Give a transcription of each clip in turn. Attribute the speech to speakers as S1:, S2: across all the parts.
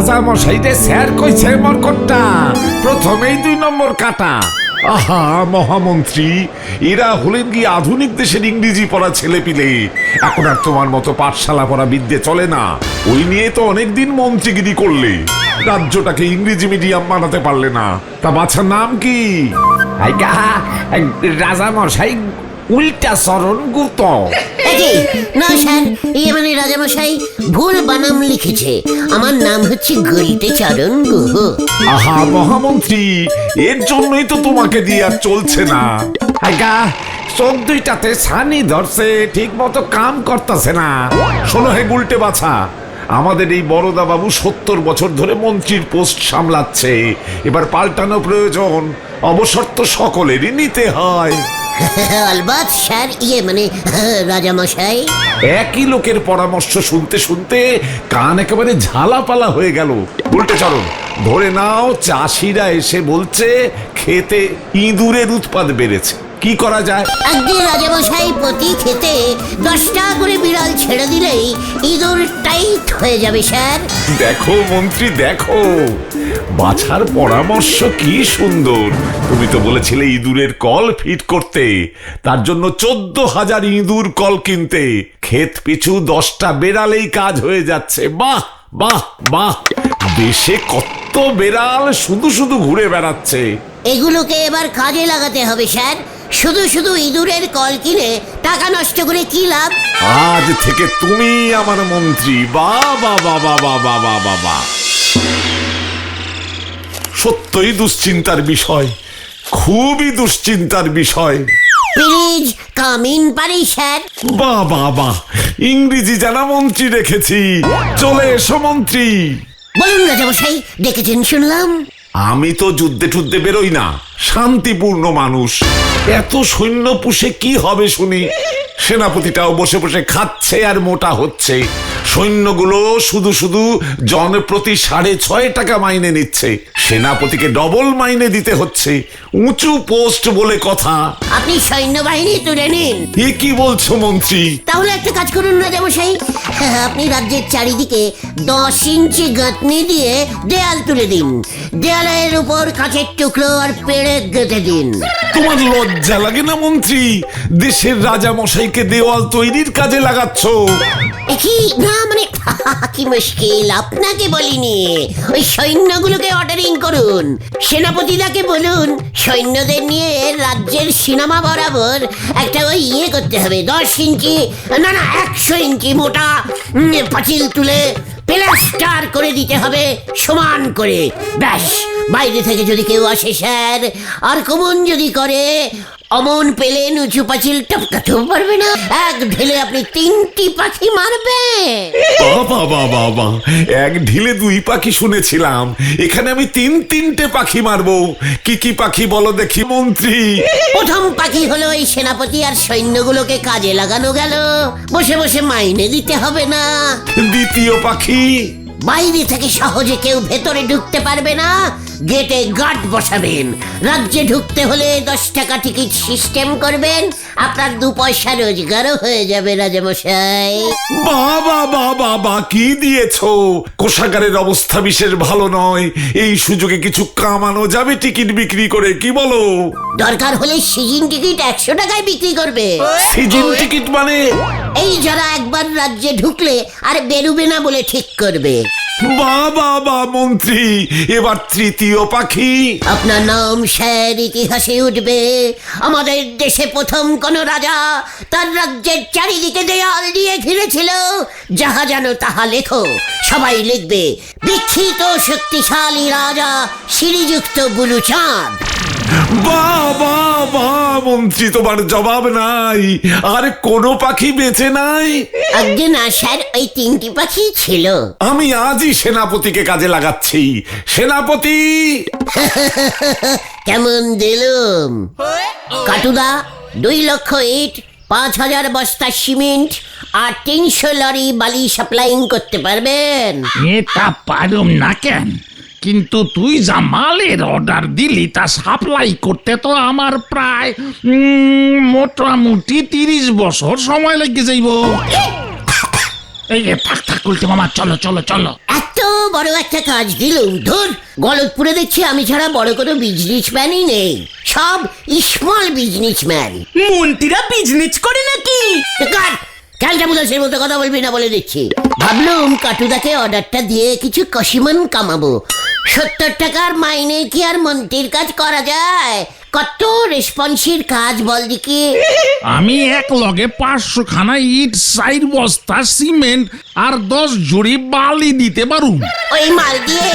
S1: রাজা মশাইরে স্যার কইছে মরকটটা প্রথমেই 2 নম্বর কাটা। আহা মহামন্ত্রী, এরা হলেন কি আধুনিক দেশের ইংরেজি পড়া ছেলেপিলে। এখন আর তোমার মতো পাঠশালা পড়া বিদ্যে চলে না। ওই নিয়ে তো অনেকদিন মন্ত্রীগিরি করলে, রাজ্যটাকে ইংরেজি মিডিয়াম বানাতে পারলে না। তা বাচ্চার নাম কি? রাজা মশাই উল্টা চরণ গুত।
S2: না স্যার, মানে রাজামশাই ভুল বানাম লিখেছে। আমার নাম হচ্ছে গুলটে চরণ গুহ।
S1: আহা মহামন্ত্রী, এর জন্যই তো তোমাকে দিয়ে আর চলছে না। চোখ দুইটাতে ছানি ধরছে, ঠিক মতো কাম করতেছে না। শোনো হে গুলটে বাছা, আমাদের এই বড়দা বাবু 70 বছর ধরে মন্ত্রীর পোস্ট সামলাচ্ছে। এবার পাল্টানো প্রয়োজন। অবসর তো সকলেরই নিতে হয়।
S2: আলবাত স্যার, মানে রাজামশাই।
S1: একই লোকের পরামর্শ শুনতে শুনতে কান একেবারে ঝালাপালা হয়ে গেল। উল্টে চরণ, ধরে নাও চাষিরা এসে বলছে খেতে ইঁদুরের উৎপাদ বেড়েছে, কি করা যায়?
S2: আজকে রাজামশাই প্রতি খেতে 10টা করে বিড়াল ছেড়ে দিলেই ইঁদুর টাইট হয়ে যাবে স্যার।
S1: দেখো মন্ত্রী দেখো, বাছার পরামর্শ কি সুন্দর। তুমি তো বলেছিলে ইঁদুরের কল ফিট করতে, তার জন্য 14,000 ইঁদুর কল কিনতে। ক্ষেত পিছু 10টা বেড়ালেই কাজ হয়ে যাচ্ছে। বাহ বাহ বাহ, দেশে কত বেড়াল শুধু শুধু ঘুরে বেড়াচ্ছে।
S2: এগুলোকে এবার কাজে লাগাতে হবে স্যার। শুধু শুধু ইঁদুরের কল কিনে টাকা নষ্ট করে কি লাভ?
S1: আজ থেকে তুমি আমার মন্ত্রী। বাবা বাবা বাবা বাবা বাবা, সত্যই দুশ্চিন্তার বিষয়, খুবই দুশ্চিন্তার বিষয়।
S2: প্লিজ কাম ইন পারি স্যার।
S1: বাহ বাহ বাহ, ইংরেজি জানা মন্ত্রী রেখেছি। চলে এসো মন্ত্রী।
S2: বলুন রাজামশাই, ডেকেছেন শুনলাম।
S1: আমি তো যুদ্ধে টুদ্ধে বেরোই না, শান্তিপূর্ণ মানুষ। এত সৈন্য পুষে কি হবে শুনি? সেনাপতিটাও বসে বসে খাচ্ছে আর মোটা হচ্ছে। সৈন্যগুলো শুধু শুধু জন প্রতি 6.5 টাকা মাইনে নিচ্ছে। সেনাপতিকে ডবল মাইনে দিতে হচ্ছে। উঁচু পোস্ট বলে কথা।
S2: আপনি সৈন্যবাহিনী তুলে নিন।
S1: এ কি বলছো মন্ত্রী?
S2: তাহলে একটা কাজ করুন রাজামশাই, আপনি রাজ্যের চারিদিকে 10 ইঞ্চি গাঁথনি দিয়ে দেয়াল তুলে দিন। দেয়ালের উপর কাঁচের টুকরো আর পেড়ে গেঁথে দিন।
S1: তোমার লজ্জা লাগে না মন্ত্রী? দেশের রাজা মশাইকে দেওয়াল তৈরির কাজে লাগাচ্ছ?
S2: কি না মানে কি মুশকিল, আপনাকে বলিনি। ওই সৈন্যগুলোকে অর্ডারিং করুন। সেনাপতিদাকে বলুন সৈন্যদের নিয়ে রাজ্যের সিনেমা বরাবর একটা ওই করতে হবে। 10 ইঞ্চি না 100 ইঞ্চি মোটা পাঁচিল তুলে প্লাস্টার করে দিতে হবে সমান করে। ব্যাস, বাইরে থেকে যদি কেউ আসে স্যার আর কমন যদি করে, অমন পেলে উঁচু পাঁচিল টপকাতেও পারবে না। এক ঢেলে আপনি 3টি পাখি মারবে।
S1: বাবা বাবা বাবা, এক ঢিলে 2 পাখি শুনেছিলাম, এখানে আমি 3-3টে পাখি মারবো। কি কি পাখি বলো দেখি মন্ত্রী?
S2: প্রথম পাখি হলো এই সেনাপতি আর সৈন্যগুলোকে কাজে লাগানো গেল, বসে বসে মাইনে দিতে হবে না।
S1: দ্বিতীয় পাখি?
S2: বাইরে থেকে সহজে কেউ ভেতরে ঢুকতে পারবে না, গেটে গার্ড বসাবেন। রাজ্যে ঢুকতে হলে 10 টাকা টিকিট সিস্টেম করবেন, আপনার 2 পয়সা রোজগারও হয়ে যাবে রাজামশাই।
S1: বাবা বাবা বা, কি দিয়েছো? কোষাগারের অবস্থা বিশেষ ভালো নয়, এই সুযোগে কিছু কামানো যাবে টিকিট বিক্রি করে, কি বলো?
S2: দরকার হলে সিজন টিকিট 100 টাকায় বিক্রি করবে।
S1: সিজন টিকিট মানে?
S2: এই যারা একবার রাজ্যে ঢুকলে আর বেরুবে না বলে ঠিক করবে।
S1: বাবা বা মন্ত্রী, এবার তৃতীয় পাখি?
S2: আপনার নাম স্যার ইতিহাসে উঠবে। আমাদের দেশে প্রথম কোন রাজা তার রাজ্যের চারিদিকে দেয়াল দিয়ে ঘিরেছিল, যাহা জানো তাহা লেখো। সবাই লিখবে বিখ্যাত শক্তিশালী রাজা শ্রীযুক্ত বুলুচাঁদ।
S1: বাবা বা মন্ত্রী, তোমার জবাব নাই? আর কোনো পাখি বেঁচে নাই?
S2: আজ্ঞে না স্যার, ওই 3টি পাখি ছিল।
S1: আমি আজই সেনাপতিকে কাজে লাগাচ্ছি। সেনাপতি!
S2: কেমন দিলুম? কাটুদা 2 লক্ষ ইট, 5,000 বস্তা সিমেন্ট আর 300 লরি বালি সাপ্লাইং করতে পারবেন?
S3: এটা পারুম না কেন, কিন্তু তুই যা মালের অর্ডার দিলি তা সাপ্লাই করতে তো আমার প্রায় মোটামুটি 30 বছর সময় লেগে যাইব। এই থাক থাক বলতে মামা, চলো চলো চলো।
S2: এত বড় একটা কাজ দিলুম, ধুর, গলতপুরে দেখছি আমি ছাড়া বড় কোনো বিজনেসম্যানই নেই, সব স্মল বিজনেসম্যান।
S4: মন্ত্রীরা বিজনেস করে নাকি?
S2: ক্যালটা বুলাসের মতো কথা বলবি না বলে দিচ্ছি। ভাবলুম কাটুদাকে অর্ডারটা দিয়ে কিছু কষিমান কামাবো। 70 টাকার মাইনে কি আর মন্ত্রীর কাজ করা যায়? কত রেসপন্সির কাজ বল দেখি।
S3: আমি এক লগে 500 খানা ইট, 4 বস্তা সিমেন্ট আর 10 ঝুড়ি বালি দিতে পারুম।
S2: ওই মাল দিয়ে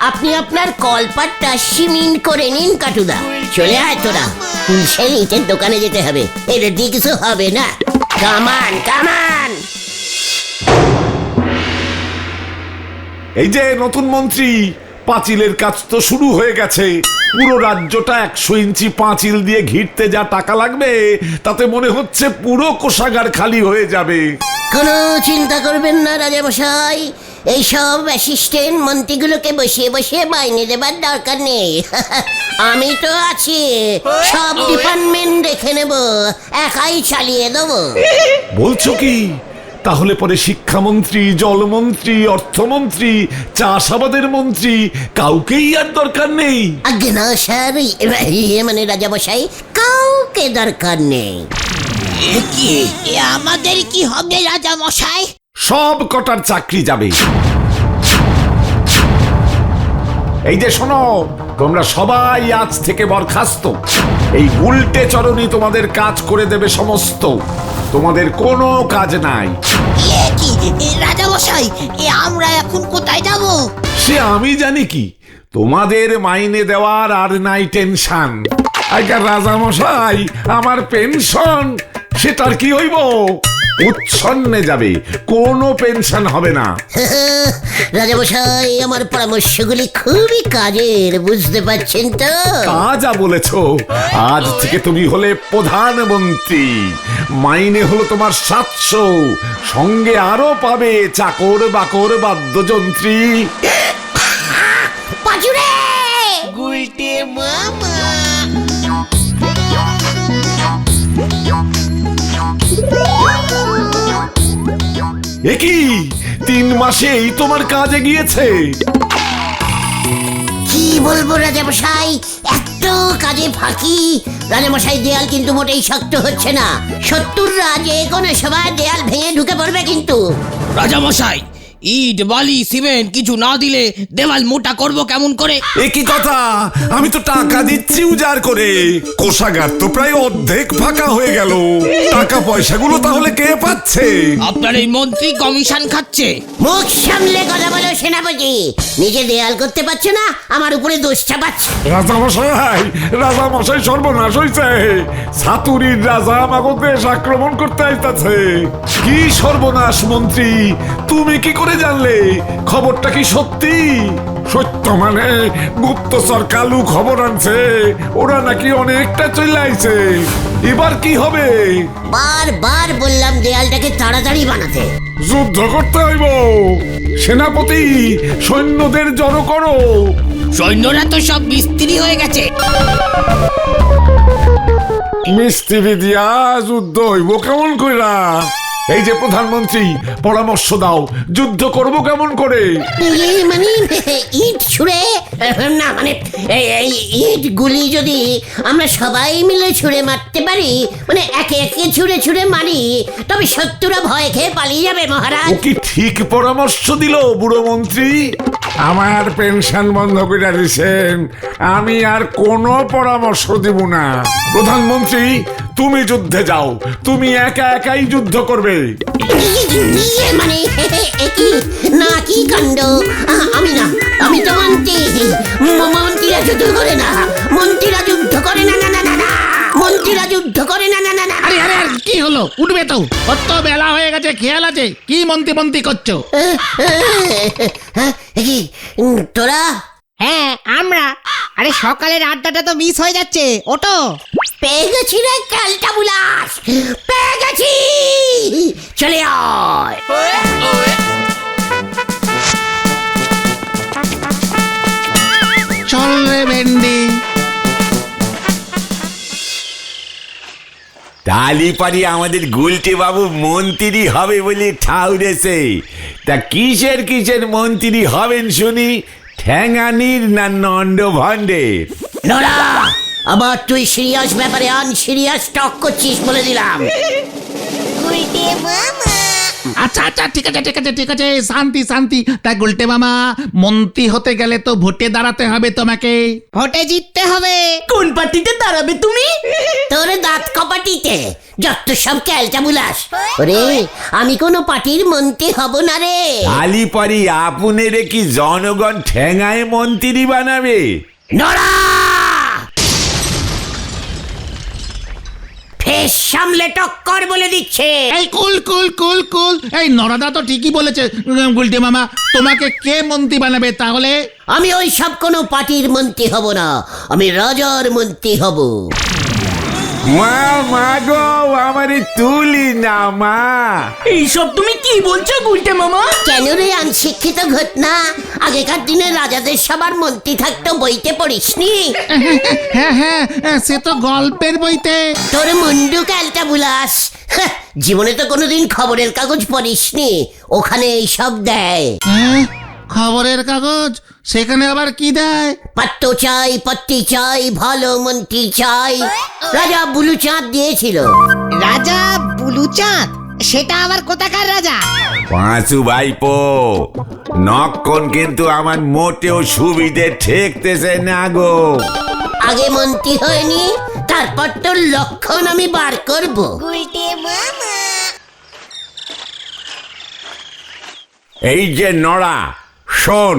S2: আপনি আপনার কলপাটটা সিমেন্ট করে নিন কাটুদা। চলে আয় তোরা, হুলসেল ইটের দোকানে যেতে হবে, এর দিয়ে কিছু হবে না। কামান কামান।
S1: এই যে নতুন মন্ত্রী, পাঁচিলের কাজ তো শুরু হয়ে গেছে। পুরো রাজ্যটা 100 ইঞ্চি পাঁচিল দিয়ে ঘিরতে যা টাকা লাগবে, তাতে মনে হচ্ছে পুরো কোষাগার খালি হয়ে যাবে।
S2: কোনো চিন্তা করবেন না রাজামশাই, এইসব অ্যাসিস্ট্যান্ট মন্ত্রীগুলোকে বসিয়ে বসিয়ে মাইনে দেবার দরকার নেই। আমি তো আছি, সব ডিপার্টমেন্ট দেখে নেব, একাই চালিয়ে দেবো।
S1: বলছো কি? তাহলে পরে শিক্ষামন্ত্রী, জলমন্ত্রী, অর্থমন্ত্রী, চাষাবাদের মন্ত্রী কাউকেই আর দরকার নেই?
S2: আজ্ঞে না স্যার, মানে রাজামশাই কাউকে দরকার নেই।
S4: আমাদের কি হবে রাজা মশাই?
S1: সব কটার চাকরি যাবে। এই যে শোনো, তোমরা সবাই আজ থেকে বরখাস্ত। এই উল্টে চরণই তোমাদের কাজ করে দেবে সমস্ত। তোমাদের কোনো কাজ নাই।
S4: রাজা মশাই, আমরা এখন কোথায় যাব?
S1: সে আমি জানি কি, তোমাদের মাইনে দেওয়ার আর নাই টেনশন। আগের রাজামশাই, আমার পেনশন সেটার কি হইব? উচ্ছন্নে যাবে, কোনো পেনশন হবে না।
S2: রাজামশাই, আমার পরামর্শগুলি খুবই কাজের, বুঝতে পারছেন তো?
S1: তা যা বলেছো, আজ থেকে তুমি হলে প্রধানমন্ত্রী। মাইনে হলো তোমার 700, সঙ্গে আরো পাবে চাকর বাকর বাদ্যযন্ত্রী।
S2: পাজুরে
S4: গুলটে মামা।
S1: একই 3 মাসেই তোমার কাজে গিয়েছে।
S2: কি বলবো রাজামশাই, এত কাজে ফাঁকি। রাজামশাই, দেয়াল কিন্তু মোটেই শক্ত হচ্ছে না। শত্রুরা যে কোনো সময় দেয়াল ভেঙে ঢুকে পড়বে কিন্তু।
S5: রাজা মশাই, ইট বালি সিমেন্ট কিছু না দিলে দেওয়াল মোটা করব কেমন করে?
S1: একই কথা, আমি তো টাকা দিচ্ছি উজাড় করে। কোষাগার তো প্রায় অর্ধেক ফাঁকা হয়ে গেল। টাকা পয়সাগুলো তাহলে কে পাচ্ছে?
S5: আপনার এই মন্ত্রী কমিশন খাচ্ছে।
S2: মুখ সামলে কথা বলো সেনাপতি। নিজে দেয়াল করতে পারছে না, আমার উপরে দোষ চাপাচ্ছে।
S1: রাজামশাই সর্বনাশ হইছে। সাতুরির রাজা আমাকে দেশ আক্রমণ করতে আইতাছে। কি সর্বনাশ মন্ত্রী, তুমি কি করে জানলে? খবরটা কি সত্যি? সত্য মানে গুপ্তচর কালু খবর আনছে, ওরা নাকি অনেকটা চলে আইছে। এবার কি হবে?
S2: বারবার বললাম দেয়ালটাকে তাড়াতাড়ি বানাতে।
S1: যুদ্ধ করতে হইব। সেনাপতি, সৈন্যদের জড়ো করো।
S5: সৈন্যরা তো সব মিস্ত্রি হয়ে গেছে।
S1: মিস্ত্রি দিয়া যুদ্ধ হইব কেমন কইরা? এই যে প্রধানমন্ত্রী, পরামর্শ দাও, যুদ্ধ করব কেমন করে?
S2: মানে ইট ছুঁড়ে না, মানে এই ইট গুলি যদি আমরা সবাই মিলে ছুঁড়ে মারতে পারি, মানে একে একে ছুঁড়ে ছুঁড়ে মারি, তবে শত্রুরা ভয় খেয়ে পালিয়ে যাবে মহারাজ।
S1: ও কি ঠিক পরামর্শ দিল বুড়ো মন্ত্রী? আমার পেনশন বন্ধ করে দিয়েছেন, আমি আর কোনো পরামর্শ দিব না। প্রধানমন্ত্রী, তুমি যুদ্ধে যাও, তুমি একা একাই যুদ্ধ করবে।
S2: মানে কি না, কি কাণ্ড! আমি না, আমি তো মন্ত্রী। মন্ত্রীরা যুদ্ধ করে না, মন্ত্রীরা যুদ্ধ করে না, না না না না, মন্ত্রীরা যুদ্ধ করে না, না না না।
S3: আরে আরে আরে, কি হলো? উঠবে তো, কত বেলা হয়ে গেছে, খেয়াল আছে? কি মন্ত্রী মন্ত্রী করছো?
S2: কি তোরা?
S4: হ্যাঁ আমরা। আরে সকালের আড্ডাটা তো মিস হয়ে যাচ্ছে, ওটো।
S2: পেয়ে গেছি রে ক্যালটা বুলাস, পেয়ে গেছি। চলে আয়।
S3: চল রে ভেন্ডি।
S1: তালি পারি আমাদের গুলটে বাবু মন্ত্রী হবে বলে ঠাউরেছে। তা কিসের কিসের মন্ত্রী হবেন শুনি? ঠ্যাঙানির না নন্দ ভণ্ডের?
S2: নোরা, আবার তুই সিরিয়াস ব্যাপারে আনসিরিয়াস টক করছিস বলে দিলাম।
S3: আচ্ছা আচ্ছা ঠিক আছে ঠিক আছে ঠিক আছে, শান্তি শান্তি। তা গুলটে মামা, মন্ত্রী হতে গেলে তো ভোটে দাঁড়াতে হবে তোমাকে।
S4: ভোটে জিততে হবে।
S6: কোন পার্টিতে দাঁড়াবে তুমি?
S2: তোর দাঁত কপাটিতে যত সব ক্যালটা বুলাস। ওরে, আমি কোনো পার্টির মন্ত্রী হব না রে।
S1: তালি পারি আপনারে কি জনগণ ঠ্যাঙায় মন্ত্রী বানাবে?
S2: নোরা, ফেস সামলে টক্কর বলে দিচ্ছে।
S3: এই কুল কুল কুল কুল, এই নরাদা তো ঠিকই বলেছে। গুলটে মামা, তোমাকে কে মন্ত্রী বানাবে তাহলে?
S2: আমি ওই সব কোনো পার্টির মন্ত্রী হব না, আমি রাজার মন্ত্রী হব।
S1: মা মা গো, আমারে তুলি না মা।
S6: এইসব তুমি কি বলছো গুলটে মামা?
S2: কেন রে অনশিক্ষিত ঘটনা? আগেকার দিনে রাজাদের সবার মন্ত্রী থাকতো, বইতে পড়িসনি?
S3: হ্যাঁ হ্যাঁ, সে তো গল্পের বইতে।
S2: তোর মুন্ডু ক্যালটা বুলাস। হ্যাঁ, জীবনে তো কোনোদিন খবরের কাগজ পড়িসনি, ওখানে এইসব দেয়।
S3: হ্যাঁ, খবরের কাগজ? সেখানে আবার কি দেয়?
S2: পাত্র চাই, পত্তি চাই, ভালো মন্ত্রী চাই। রাজা বুলুচাঁদ দিয়েছিল।
S4: রাজা বুলুচাঁদ? সেটা আবার কোথাকার রাজা?
S1: পাঁচু ভাইপো, নক্ষণ কিন্তু আমার মোটেও সুবিধে ঠেকতেছে না গো।
S2: আগে মন্ত্রী হয়নি, তারপর তোর লক্ষণ আমি বার করব।
S1: এই যে নড়া, শোন,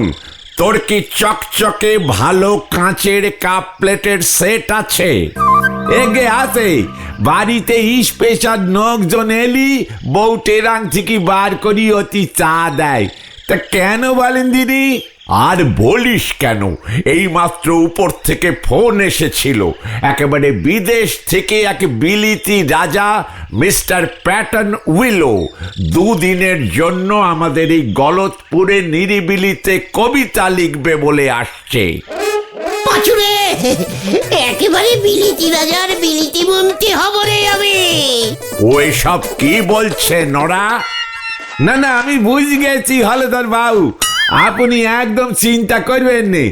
S1: তোর কি চকচকে ভালো কাঁচের কাপ প্লেটের সেট আছে? এগে আছে, বাড়িতে স্পেশাল লোকজন এলি বউটের আংটি বার করি অতি চা দেয়। তা কেন বলেন দিদি? আর বলিস কেন, এই মাত্র উপর থেকে ফোন এসেছিল। একেবারে বিদেশ থেকে এক বিলিতি রাজা মিস্টার প্যাটন উইলো দুদিনের জন্য আমাদের এই গলতপুরে নিরিবিলিতে কবিতা লিখবে বলে আসছে।
S2: পাচুরে, একেবারে বিলিতি রাজার বিলিতি মন্ত্রী হব রে আমি।
S1: ও এসব কি বলছে নড়া? না না, আমি বুঝে গেছি হলদর বাবু, আপনি একদম চিন্তা করবেন না।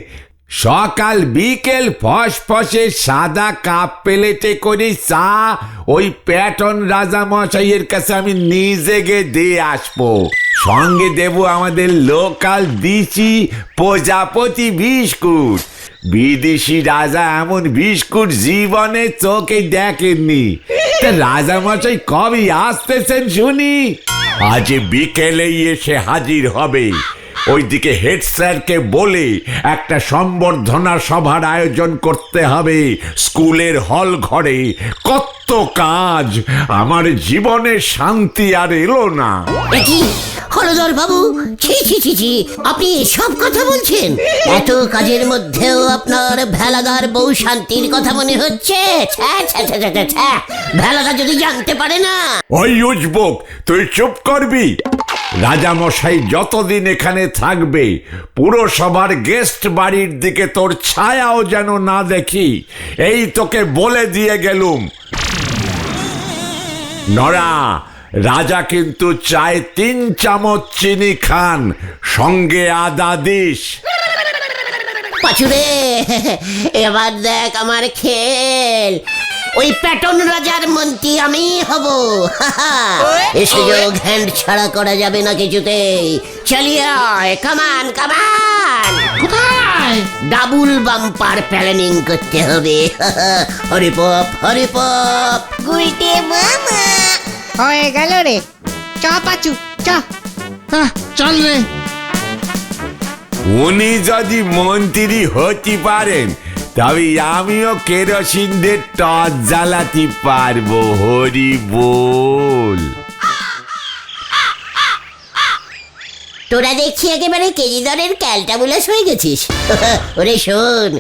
S1: সকাল বিকেল ফসফসে সাদা কাপ প্লেটে করে চা ওই প্যাটন রাজা মশাইয়ের কাছে আমি নিজে গিয়ে দিয়ে আসবো। সঙ্গে দেব আমাদের লোকাল দিশি প্রজাপতি বিস্কুট। বিদেশি রাজা এমন বিস্কুট জীবনে চোখে দেখেননি। তা রাজা মশাই কবে আসতেছেন শুনি? আজ বিকেলেই এসে হাজির হবে। ওইদিকে হেড স্যারকে বলে একটা সম্বর্ধনা সভার আয়োজন করতে হবে স্কুলের হল ঘরে। কত কাজ, আমার জীবনে শান্তি আর এলো না।
S2: কি হলদর বাবু, ছি ছি ছি ছি, আপনি এসব কথা বলছেন? এত কাজের মধ্যেও আপনার ভেলাদার বউ শান্তির কথা মনে হচ্ছে? ছ্যা, ছ্যা, ছ্যা, ছ্যা, ছ্যা, ছ্যা। ভেলাদা যদি জানতে পারে না।
S1: ওই উজবুক, তুই চুপ করবি? রাজামশাই যতদিন এখানে থাকবে পুরসভার গেস্ট বাড়ির দিকে তোর ছায়াও যেন না দেখি, এই তোকে বলে দিয়ে গেলুম। নড়া, রাজা কিন্তু চায় 3 চামচ চিনি খান, সঙ্গে আদা দিস।
S2: পাচুরে, এবার দেখ আমার খেল। ওই প্যাটন রাজার মন্ত্রী আমি হব। এ সুযোগ হ্যান্ড ছাড়া করা যাবে না কিছুতেই। চালিয়ে আয়, কামান কামান।
S3: কোথায়?
S2: ডাবল বাম্পার প্ল্যানিং করতে হবে। হরিপপ হরিপপ। গুলটে মামা।
S4: হয়ে গেল রে। চ পাচু, চ।
S3: চল রে।
S1: উনি যদি মন্ত্রী হতে পারেন তবে আমিও কেরোসিন দিয়ে টর্চ জ্বালাতে পারবো। হরি বল।
S2: তোরা দেখছি একেবারে কেজি দরের ক্যালটাবুলাস হয়ে গেছিস। ওরে শোন,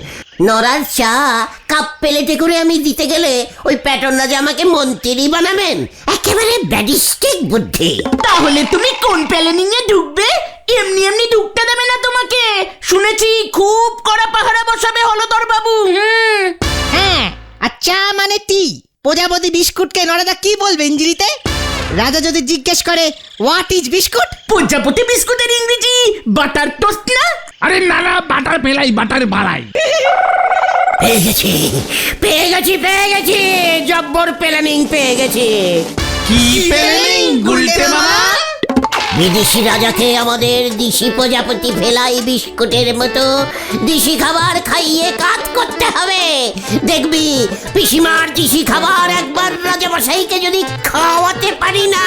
S2: নরার চা কাপ প্লেটে করে আমি দিতে গেলে ওই প্যাটন রাজা আমাকে মন্ত্রী বানাবেন? একেবারে ব্যাডিস্টিক বুদ্ধি।
S6: তাহলে তুমি কোন প্ল্যানিং এ ঢুকবে? এমনি এমনি ঢুকতে দেবে না তোমাকে। শুনেছি খুব কড়া পাহারা বসাবে হলদর বাবু।
S4: হ্যাঁ, আচ্ছা মানে তি প্রজাপতি বিস্কুটকে নরেদা কি বলবে ইংরেজিতে? রাজা যদি জিজ্ঞেস করে হোয়াট ইজ বিস্কুট,
S6: প্রজাপতি বিস্কুটের ইংরেজি বাটার টোস্ট না?
S3: আরে না না, বাটার ফেলাই, বাটার বাড়াই।
S2: পেয়ে গেছি পেয়ে গেছি পেয়ে গেছি, জব্বর প্ল্যানিং পেয়ে গেছি।
S3: কি প্ল্যানিং গুলটে মামা?
S2: বিদেশি রাজাকে আমাদের দেশি প্রজাপতি ফেলাই বিস্কুটের মতো দেশি খাবার খাইয়ে কাজ করতে হবে। দেখবি পিসিমার দেশি খাবার একবার রাজামশাইকে যদি খাওয়াতে পারি না,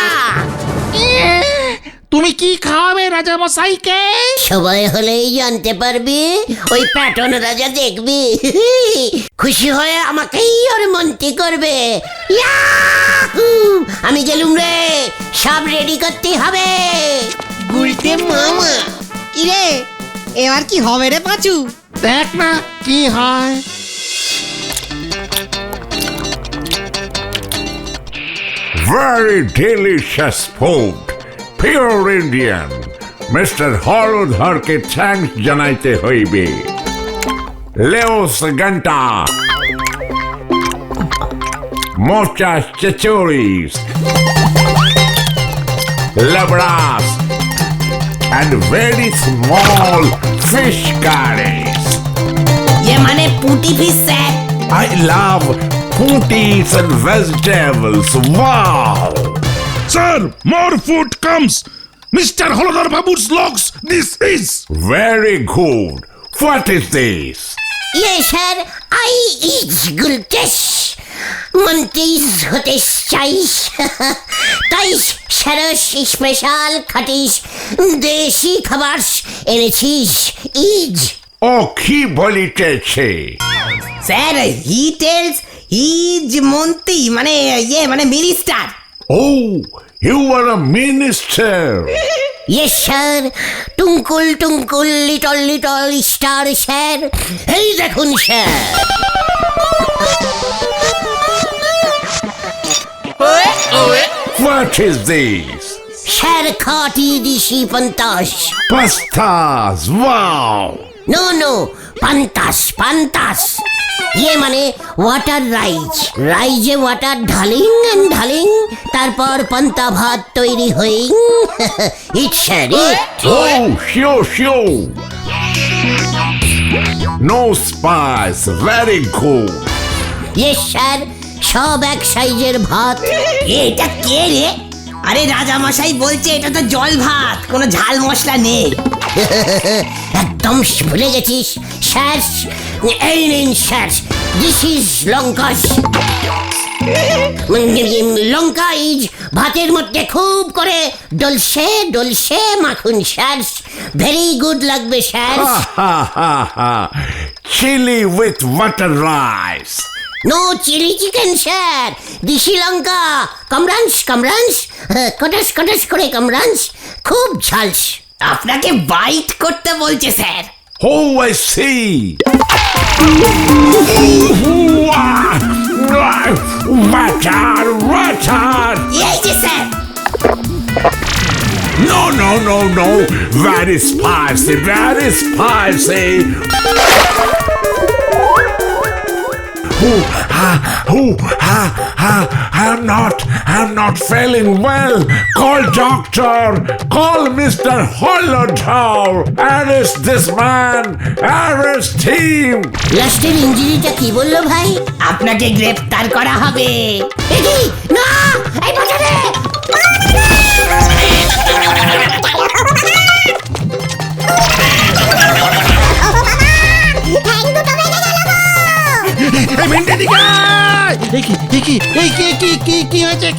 S3: তুমি কি খাওয়াবে রাজা মশাইকে?
S2: সময় হলেই জানতে পারবি। ওই প্যাটন রাজা দেখবি খুশি হয়ে আমাকেই ওর মন্ত্রী করবে। ইয়াহু! আমি গেলুম রে, সব রেডি করতে হবে।
S4: গুলটে মামা কিরে এবার কি হবে রে পাঁচু?
S3: দেখ না কি হয়।
S1: Very delicious food. Pure Indian. Mr. হলধরকে থ্যাঙ্কস জানাইতে হইবে। Leos Ganta. Muchas chichoris. Labras. And very small fish curries.
S2: ये माने पुटी fish स्যার।
S1: I love fruits and vegetables. Wow!
S7: Sir, more food comes. Mr. Holodar Babu's logs, this is.
S1: Very good. What is this?
S2: ये sir I is গুলটেশ মন্ত্রিস হতে চাইস তাই সারস special খাটিস দেশি খাবার এনেছিস ইজ।
S1: ও কি বলিতেছে?
S4: স্যার হি টেলস ইজ মন্ত্রী মানে মানে minister.
S1: Oh, you are a minister.
S2: Yes sir, twinkle twinkle little little star sir, এই দেখুন sir.
S1: What is this?
S2: Sir খাটি দিশি পন্তাস।
S1: Pastas. Wow.
S2: নো নো, পান্তাস পান্তাস। ইয়ে মানে ওয়াটার রাইজ, রাইজে ওয়াটার ঢালিং এন্ড ঢালিং, তারপর পান্তা ভাত তৈরি হইং। Eat sir eat.
S1: Oh, sure. No spice. Very good.
S2: Yes sir, সব এক সাইজের ভাত।
S4: এটা কে রে? আরে রাজা মশাই বলছে এটা তো জল ভাত, কোনো ঝাল মশলা নেই।
S2: একদম ভুলে গেছিস স্যার। এই নিন স্যার, দিস ইজ লঙ্কা। লঙ্কা ইজ ভাতের মধ্যে খুব করে ডলসে ডলসে মাখুন স্যার, ভেরি গুড লাগবে sir.
S1: Chili with butter rice.
S2: No chilli chicken sir, দিশি লঙ্কা, কামরাঞ্চ কামরাঞ্চ, কটাস কটাস করে কামরাঞ্চ, খুব ঝালস।
S4: আপনাকে বাইট করতে বলছে sir.
S1: Oh, I see. Butter.
S4: এই যে sir.
S1: No. Very spicy. I'm not feeling well. Call doctor. Call Mr. Holodar. Arrest this man. Arrest him.
S2: লাস্টের ইঞ্জিনিটা কি বললো ভাই?
S4: আপনাকে গ্রেফতার করা হবে।
S2: একি না, এই বাঁচাতে।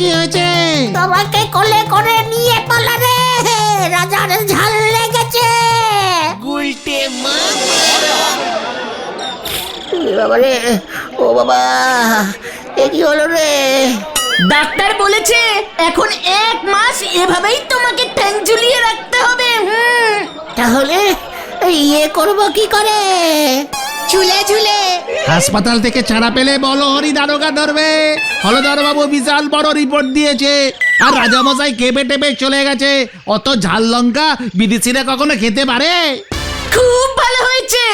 S3: কি হয়েছে?
S2: তোমাকে কোলে করে নিয়ে পালা রে, রাজার ঝাল লেগেছে। বাবা রে, ও বাবা, এ কি হলো রে?
S6: ডাক্তার বলেছে এখন 1 মাস এভাবেই তোমাকে ঠ্যাং ঝুলিয়ে রাখতে হবে।
S2: তাহলে ইয়ে করব কি করে?
S4: ঝুলে ঝুলে।
S3: হাসপাতাল থেকে ছাড়া পেলে বলো হরি দারোগা ধরবে। হলধর বাবু বিশাল বড় রিপোর্ট দিয়েছে, আর রাজামশাই কেঁপে টেপে চলে গেছে। অত ঝাল লঙ্কা বিদেশিরা কখনো খেতে পারে?
S6: খুব ভালো হয়েছে। বলেছে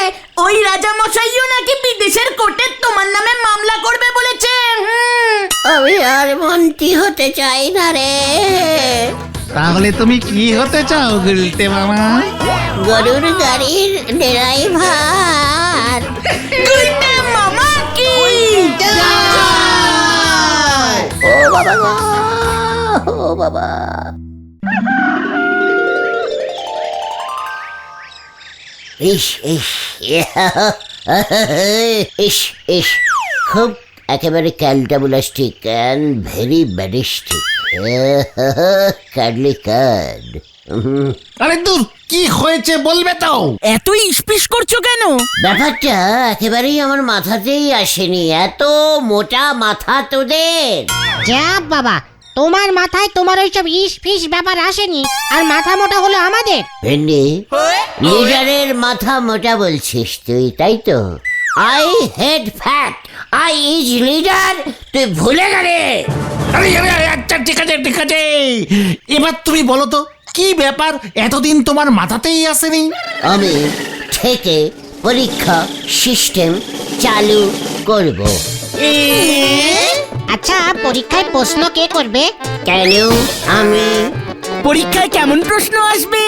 S6: ওই রাজা মশাইও নাকি বিদেশের কোর্টে তোমার নামে মামলা করবে বলেছে।
S2: আমি আর মন্ত্রী হতে চাই না রে।
S3: তাহলে তুমি কি হতে চাও গুলটে মামা?
S2: গরুর গাড়ির ড্রাইভার।
S6: গুলটে মামা কি
S2: ও বাবা গো, ও বাবা। ইস ইস ইস ইস, খুব একেবারে ক্যালটাবুলাস্টিক অ্যান্ড ভেরি ব্যাডিস্টিক। কার্ডলি কার্ড।
S3: আরে দূর, কি হয়েছে বলবে তো?
S6: এত ইসপিস করছো কেন?
S2: ব্যাপারটা একেবারেই আমার মাথাতেই আসেনি, এত মোটা মাথা তোদের।
S8: যা বাবা, তোমার মাথায় তোমার ওইসব ইস ফিস ব্যাপার আসেনি, আর মাথা মোটা হলো আমাদের।
S2: ভেন্ডি, লিডারের মাথা মোটা বলছিস তুই, তাই তো? I head fat, I is leader, তুই ভুলে গেলে?
S3: আরে আরে আরে, আচ্ছা ঠিক আছে ঠিক আছে, এবার তুমি বলো তো কি ব্যাপার, এতদিন তোমার মাথাতেই আসেনি?
S2: আমি থেকে পরীক্ষা সিস্টেম চালু করব।
S8: আচ্ছা, পরীক্ষায় প্রশ্ন কে করবে?
S2: কেন আমি?
S6: পরীক্ষায় কেমন প্রশ্ন আসবে?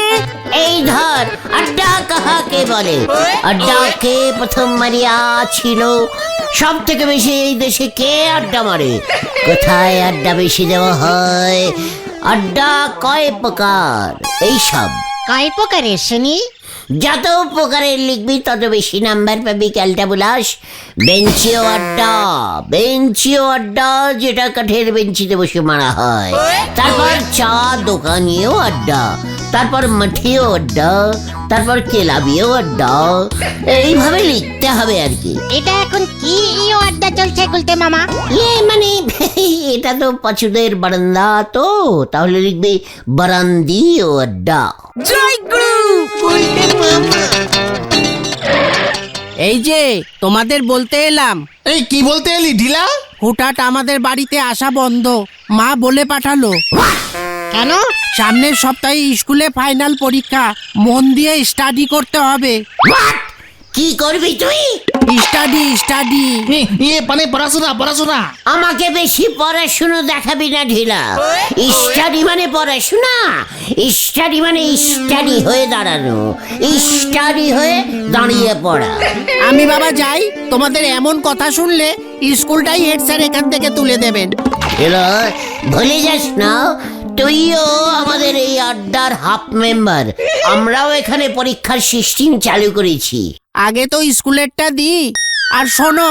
S2: এই ধর, আড্ডা কাহাকে বলে? আড্ডা কে প্রথম মারিয়া ছিল? সব থেকে বেশি এই দেশে কে আড্ডা মারে? কোথায় আড্ডা বেশি দেওয়া হয়? আড্ডা কয় প্রকার? এইসব
S8: কয় প্রকারের শুনি?
S2: যত প্রকারের লিখবি তত বেশি নাম্বার পাবি ক্যালটাবুলাস। বেঞ্চিও আড্ডা, বেঞ্চিও আড্ডা, যেটা কাঠের বেঞ্চিতে বসে মারা হয়। তারপর চা দোকানিও আড্ডা, তারপর মাঠিও আড্ডা, তারপর কেলাবিও আড্ডা। এইভাবে লিখতে হবে আর কি।
S8: এটা এখন কি ইও আড্ডা চলছে গুলতে মামা?
S2: মানে এটা তো পাঁচুদের বারান্দা, তো তাহলে লিখবি বারান্দিও আড্ডা।
S6: জয় গুরু।
S9: এই যে তোমাদের বলতে এলাম,
S3: এই কি বলতে এলি ঢিলা?
S9: হুটাট আমাদের বাড়িতে আসা বন্ধ, মা বলে পাঠালো।
S8: কেন?
S9: সামনের সপ্তাহে স্কুলে ফাইনাল পরীক্ষা, মন দিয়ে স্টাডি করতে হবে।
S2: কি করবি তুই?
S9: Study study.
S3: ইয়ে মানে পড়াশোনা পড়াশোনা।
S2: আমাকে বেশি পড়াশুনো দেখাবি না ঢিলা। স্টাডি মানে পড়াশোনা, স্টাডি মানে স্টাডি হয়ে দাঁড়ানো, স্টাডি হয়ে দাঁড়িয়ে পড়া।
S9: আমি বাবা যাই, তোমাদের এমন কথা শুনলে স্কুলটাই হেড স্যার এখান থেকে তুলে দেবেন।
S2: এলো, ভুলে যাস না তুইও আমাদের এই আড্ডার হাফ মেম্বার। আমরাও এখানে পরীক্ষার সিস্টেম চালু করেছি।
S9: আগে তো স্কুলেরটা দি। আর শোনো,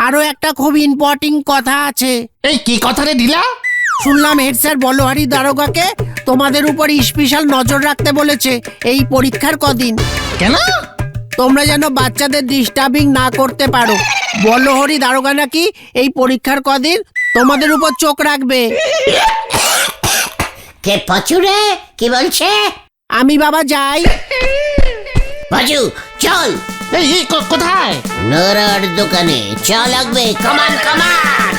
S9: আরো একটা খুব ইম্পর্টেন্ট কথা আছে।
S3: এই কি কথা রে ঢিলা?
S9: শুনলাম হেড স্যার বলোহারি দারোগাকে তোমাদের উপর স্পেশাল নজর রাখতে বলেছে এই পরীক্ষার কদিন।
S3: কেন?
S9: তোমরা যেন বাচ্চাদের ডিস্টার্বিং না করতে পারো। বলোহরি দারোগা নাকি এই পরীক্ষার কদিন তোমাদের উপর চোখ রাখবে।
S2: কে পাচুরে কি বলছে?
S9: আমি বাবা যাই।
S2: পাচু চল।
S3: এই কোথায়?
S2: নরার দোকানে চা লাগবে, কামান কামান।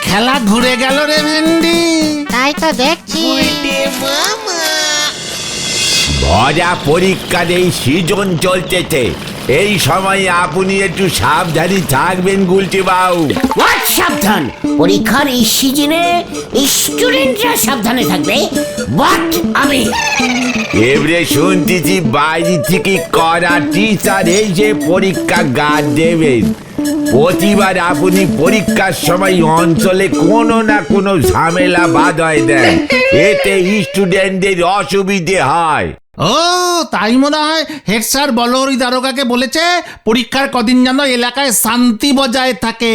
S3: খেলা ঘুরে গেল রে ভেন্ডি।
S8: তাই তো দেখছি।
S1: ভরা পরীক্ষার এই সিজন চলতেছে, এই সময় আপনি একটু সাবধানী থাকবেন গুলটি বাবু।
S2: হোয়াট সাবধান? পরীক্ষার এই সিজনে স্টুডেন্টরা সাবধানে থাকবে? হোয়াট? আমি
S1: এবারে শুনতেছি বাইরে থেকে করা টিচার এই যে পরীক্ষা গার্ড দেবেন। প্রতিবার আপনি পরীক্ষার সময় অঞ্চলে কোনো না কোনো ঝামেলা বাধায় দেন, এতে স্টুডেন্টদের অসুবিধে হয়।
S3: ও তাই মনে হয় হেড স্যার বলোহরি দারোগাকে বলেছে পরীক্ষার কদিন যেন এলাকায় শান্তি বজায় থাকে।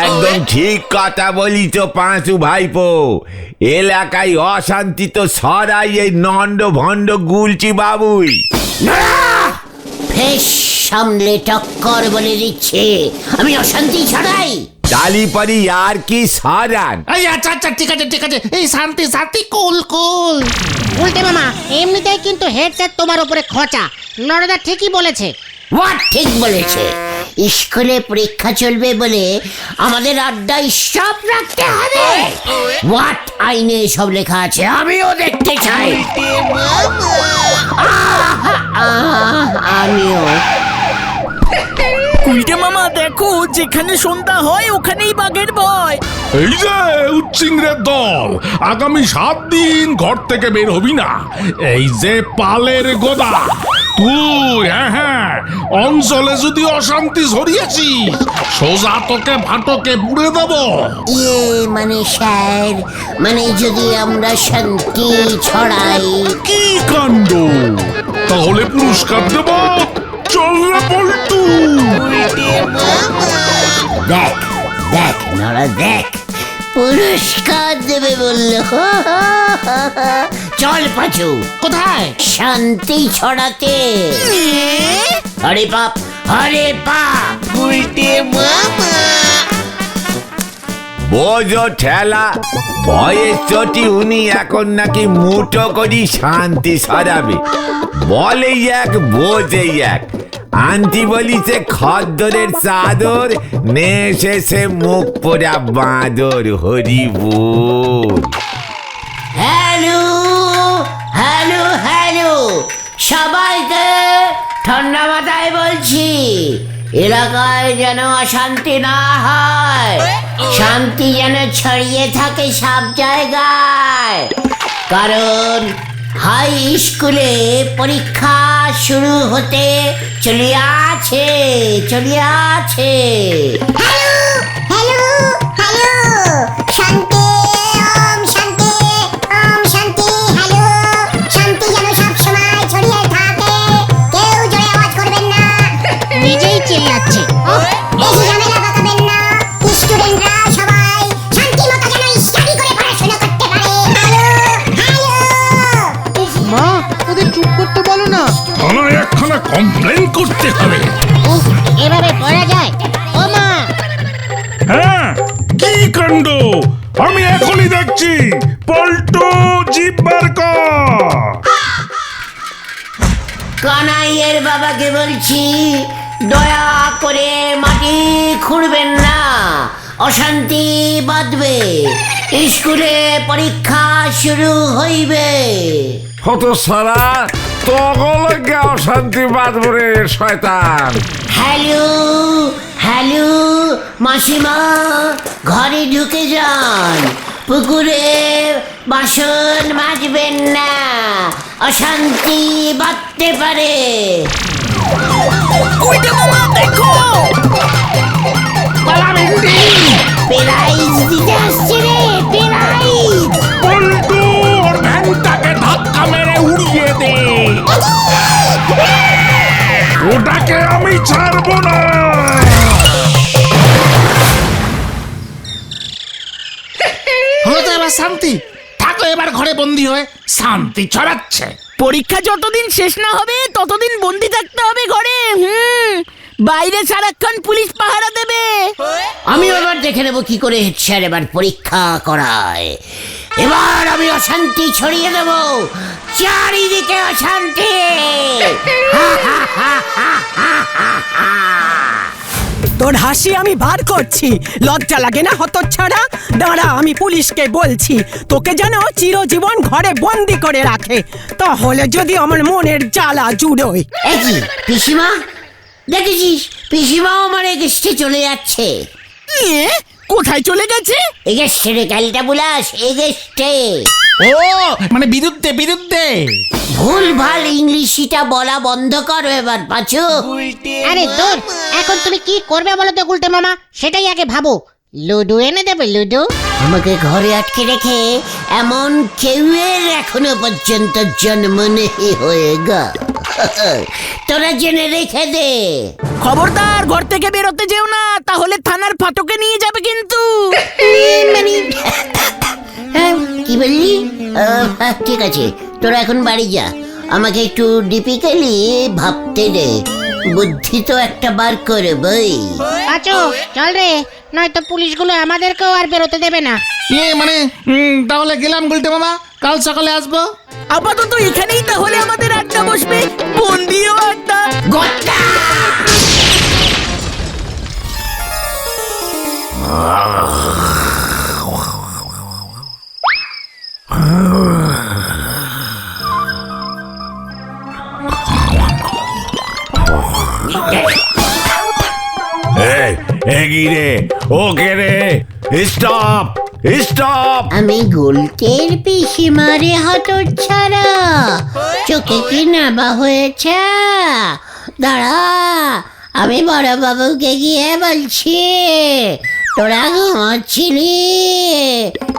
S1: একদম ঠিক কথা বলি তো পাঁচু ভাইপো। এলাকায় অশান্তি তো সরাই এই নন্ড ভণ্ড গুলচি বাবুই।
S2: ফেস সামলে টক্কর বলে দিচ্ছে, আমি অশান্তি ছড়াই।
S1: তালিপারি আর কি সরান?
S3: এই আচ্ছা আচ্ছা ঠিক আছে ঠিক আছে, এই শান্তি শান্তি কুল কুল।
S8: গুলতে মামা, এমনিতেই কিন্তু হেড স্যার তোমার উপরে খোঁচা। নরদা ঠিকই বলেছে।
S2: হোয়াট ঠিক বলেছে? স্কুলে পরীক্ষা চলবে বলে আমাদের আড্ডা স্টপ রাখতে হবে? হোয়াট আইনে সব লেখা আছে আমিও দেখতে চাই। আমিও
S6: দেখো যেখানে সন্ধ্যা হয় ওখানেই বাঘের ভয়।
S7: এই যে উচ্চিংড়ের দল, আগামী 7 দিন ঘর থেকে বের হবি না। এই যে পালের গোদা, তুই হ্যাঁ অঞ্চলে যদি অশান্তি ছড়িয়েছিস, সোজা তোকে ফাটকে পুড়ে দেবো।
S2: ইয়ে মানে স্যার, মানে যদি আমরা শান্তি ছড়াই।
S7: কি কাণ্ড! তাহলে পুরস্কার দেব। চল রে পল্টু।
S2: দেখ দেখ নড়া দেখ, পুরস্কার দেবে বললো। চল পাচু।
S3: কোথায়?
S2: শান্তি ছড়াতে। হরে বাপ, হরে বাপ।
S1: বোঝো ঠেলা, ভয়ের চটি উনি এখন নাকি মুঠো করি শান্তি সরাবে। বলে এক বোঝে এক। আন্টি বলিছে খদ্দরের চাদর, নে এসেছে মুখ পোড়া বাঁদর। হরি বল।
S2: হ্যালো হ্যালো হ্যালো, সবাইকে ঠান্ডা মাথায় বলছি, এলাকায় যেন অশান্তি না হয়, শান্তি যেন ছড়িয়ে থাকে সব জায়গায়। কারণ হাই স্কুলে পরীক্ষা শুরু হতে চলিয়াছে।
S10: হ্যালো হ্যালো, শান্তি ওম শান্তি ওম শান্তি। হ্যালো, শান্তি যেন সব সময় ছড়িয়ে থাকে, কেউ জোরে আওয়াজ করবেন না,
S8: নিজেই চিল্লাচ্ছে।
S10: বেশি ঝামেলা পাকাবেন না, স্টুডেন্টরা সবাই শান্তি মতো যেন স্টাডি করে পড়াশোনা করতে পারে। Hello hello.
S9: মা, ওদের চুপ করতে বলো না।
S7: থানায় একখানা কমপ্লেন করতে হবে।
S8: উফ, এভাবে পড়া যায়? ও মা,
S7: হ্যাঁ, কি কাণ্ড! আমি এখনই দেখছি। পল্টু, জিপ বার কর।
S2: কানাইয়ের বাবাকে বলছি, দয়া করে মাটি খুঁড়বেন না, অশান্তি বাঁধবে। স্কুলে পরীক্ষা শুরু হইবে।
S1: হত সারা তগলকে অশান্তি বাঁধবরে শয়তান।
S2: হ্যালো হ্যালো, মাসিমা ঘরে ঢুকে যান, পুকুরে বাসন মাজবেন না, অশান্তি বাঁধতে পারে। প্রাইজ দিতে আসছে রে, প্রাইজ।
S7: পল্টু, ওর ভ্যানটাকে ধাক্কা মেরে উড়িয়ে দে। ওটাকে আমি ছাড়বো না।
S3: হলো তো এবার শান্তি। থাকো এবার ঘরে বন্দি হয়ে, শান্তি ছড়াচ্ছে।
S6: পরীক্ষা যতদিন শেষ না হবে ততদিন বন্দি থাকতে হবে ঘরে। বাইরে সারাক্ষণ পুলিশ পাহারা দেবে।
S2: আমি এবার দেখে নেবো কি করে হেড স্যার এবার পরীক্ষা করায়। এবার আমি অশান্তি ছড়িয়ে দেব, চারিদিকে অশান্তি।
S11: তোর হাসি আমি বার করছি, লজ্জা লাগে না হতচ্ছাড়া? দাঁড়া, আমি পুলিশকে বলছি, তোকে যেন চিরজীবন ঘরে বন্দি করে রাখে, তাহলে যদি আমার মনের জ্বালা জুড়োয়।
S2: একই পিসিমা, দেখেছিস পিসিমাও আমার এগেস্টে চলে যাচ্ছে।
S6: কোথায় চলে গেছে?
S2: এগেস্টে রে ক্যালটা বুলাস, এগেস্টে।
S3: ও মানে বিরুদ্ধে বিরুদ্ধে।
S2: ভুল ভাল ইংলিশটা বলা বন্ধ করো এবার পাচু।
S8: আরে তোর এখন তুমি কি করবে বলো তো গুলটে মামা, সেটাই আগে ভাবো। লুডো এনে দেবে, লুডো।
S2: আমাকে ঘরে আটকে রেখে এমন কেউয়ের এখনো পর্যন্ত জন্ম নেই হয়ে গা। তোরা জেনে রেখে দে।
S6: খবরদার ঘর থেকে বেরোতে যেও না, তাহলে থানার ফাটকে নিয়ে যাবে কিন্তু।
S2: মানে কি বললি? ঠিক আছে, তোরা এখন বাড়ি যা, আমাকে একটু ডিপিক্যালি ভাবতে দে, বুদ্ধি তো একটা বার করে বই।
S8: আচ্ছা চল রে, নয়তো পুলিশগুলো আমাদেরকেও আর বেরোতে দেবে না।
S3: মানে তাহলে গেলাম গুলটে মামা, কাল সকালে আসবো।
S6: আপাতত এখানেই তাহলে আমাদের আড্ডা বসবে, বন্দিও আড্ডা।
S2: গোটা
S1: এই এগিরে ওকে রে, স্টপ স্টপ।
S2: আমি গুলটের পিসিমারে হতচ্ছাড়া, চোখে কি নেবা হয়েছে? দাঁড়া, আমি বড় বাবুকে গিয়ে বলছি। তোরা ঘুমাচ্ছিলি?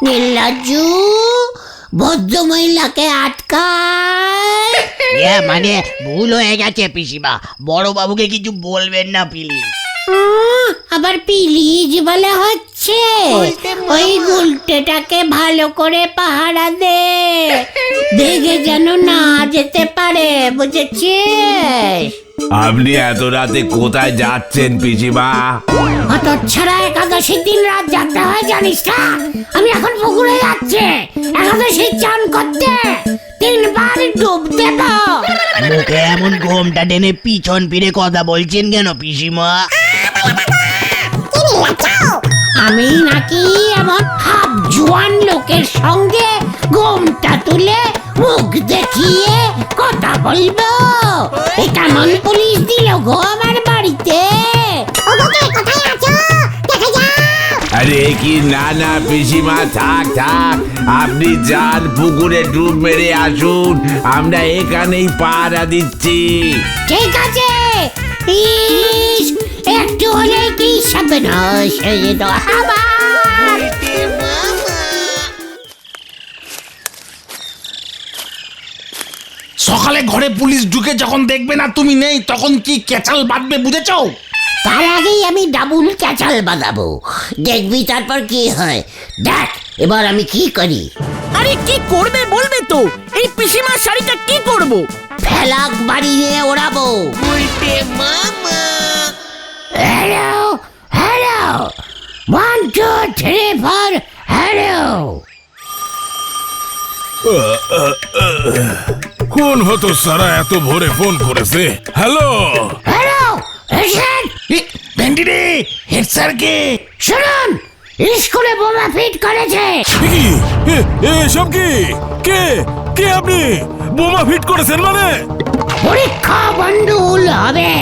S2: নির্লজ্জু, ভদ্র মহিলাকে আটকায়।
S4: মানে ভুল হয়ে গেছে পিসিমা, বড় বাবুকে কিছু বলবেন না প্লিজ।
S2: আবার প্লিজ বলে হচ্ছে? ওই গুলটেটাকে ভালো করে পাহারা দে, দেখে যেন না যেতে পারে, বুঝেছিস?
S1: আপনি এত রাতে কোথায় যাচ্ছেন পিসিমা?
S2: হতচ্ছাড়া, একাদশীর দিন রাত যাত্রা হয় জানিস না? আমি এখন পুকুরে যাচ্ছি একাদশী চান করতে, 3 বার ডুব দেব।
S4: মুখে এমন ঘোমটা টেনে পিছন ফিরে কথা বলছেন কেন পিসিমা?
S2: আমি নাকি এমন হাফ জোয়ান লোকের সঙ্গে ঘোমটা তুলে মুখ দেখিয়ে কথা বলবো? এ কেমন পুলিশ দিল গো আমার বাড়িতে?
S1: আরে কি, না না পিসিমা, থাক থাক, আপনি যান পুকুরে ডুব মেরে আসুন, আমরা এখানেই পাহারা দিচ্ছি।
S2: ঠিক আছে। ইস, একটু হলে কি সর্বনাশ হয়ে যেত আমার।
S3: সকালে ঘরে পুলিশ ঢুকে যখন দেখবে না তুমি নেই, তখন কি কেচাল বাঁধবে, বুঝেছো?
S2: তার আগেই আমি ডাবুল ক্যাচাল বাঁধাবো, দেখবি তারপর কি হয়। দেখ এবার আমি কি করি।
S6: আরে কি করবে বলবে তো? এই পিসিমার শাড়িটা কি করব?
S2: ফেলাক বাড়িয়ে ওড়াবো। Hello hello, 1 2 3 4 hello.
S7: কোন হতো সারা এত ভোরে ফোন করেছে? হ্যালো
S2: হ্যালো এসেন।
S3: ভেন্ডি রে, হেড স্যার কে?
S2: শুনুন, স্কুলে বোমা ফিট করেছে।
S7: কি এসব? কি কে কে আপনি বোমা ফিট করেছেন মানে?
S2: পরীক্ষা বন্ধুল হবে,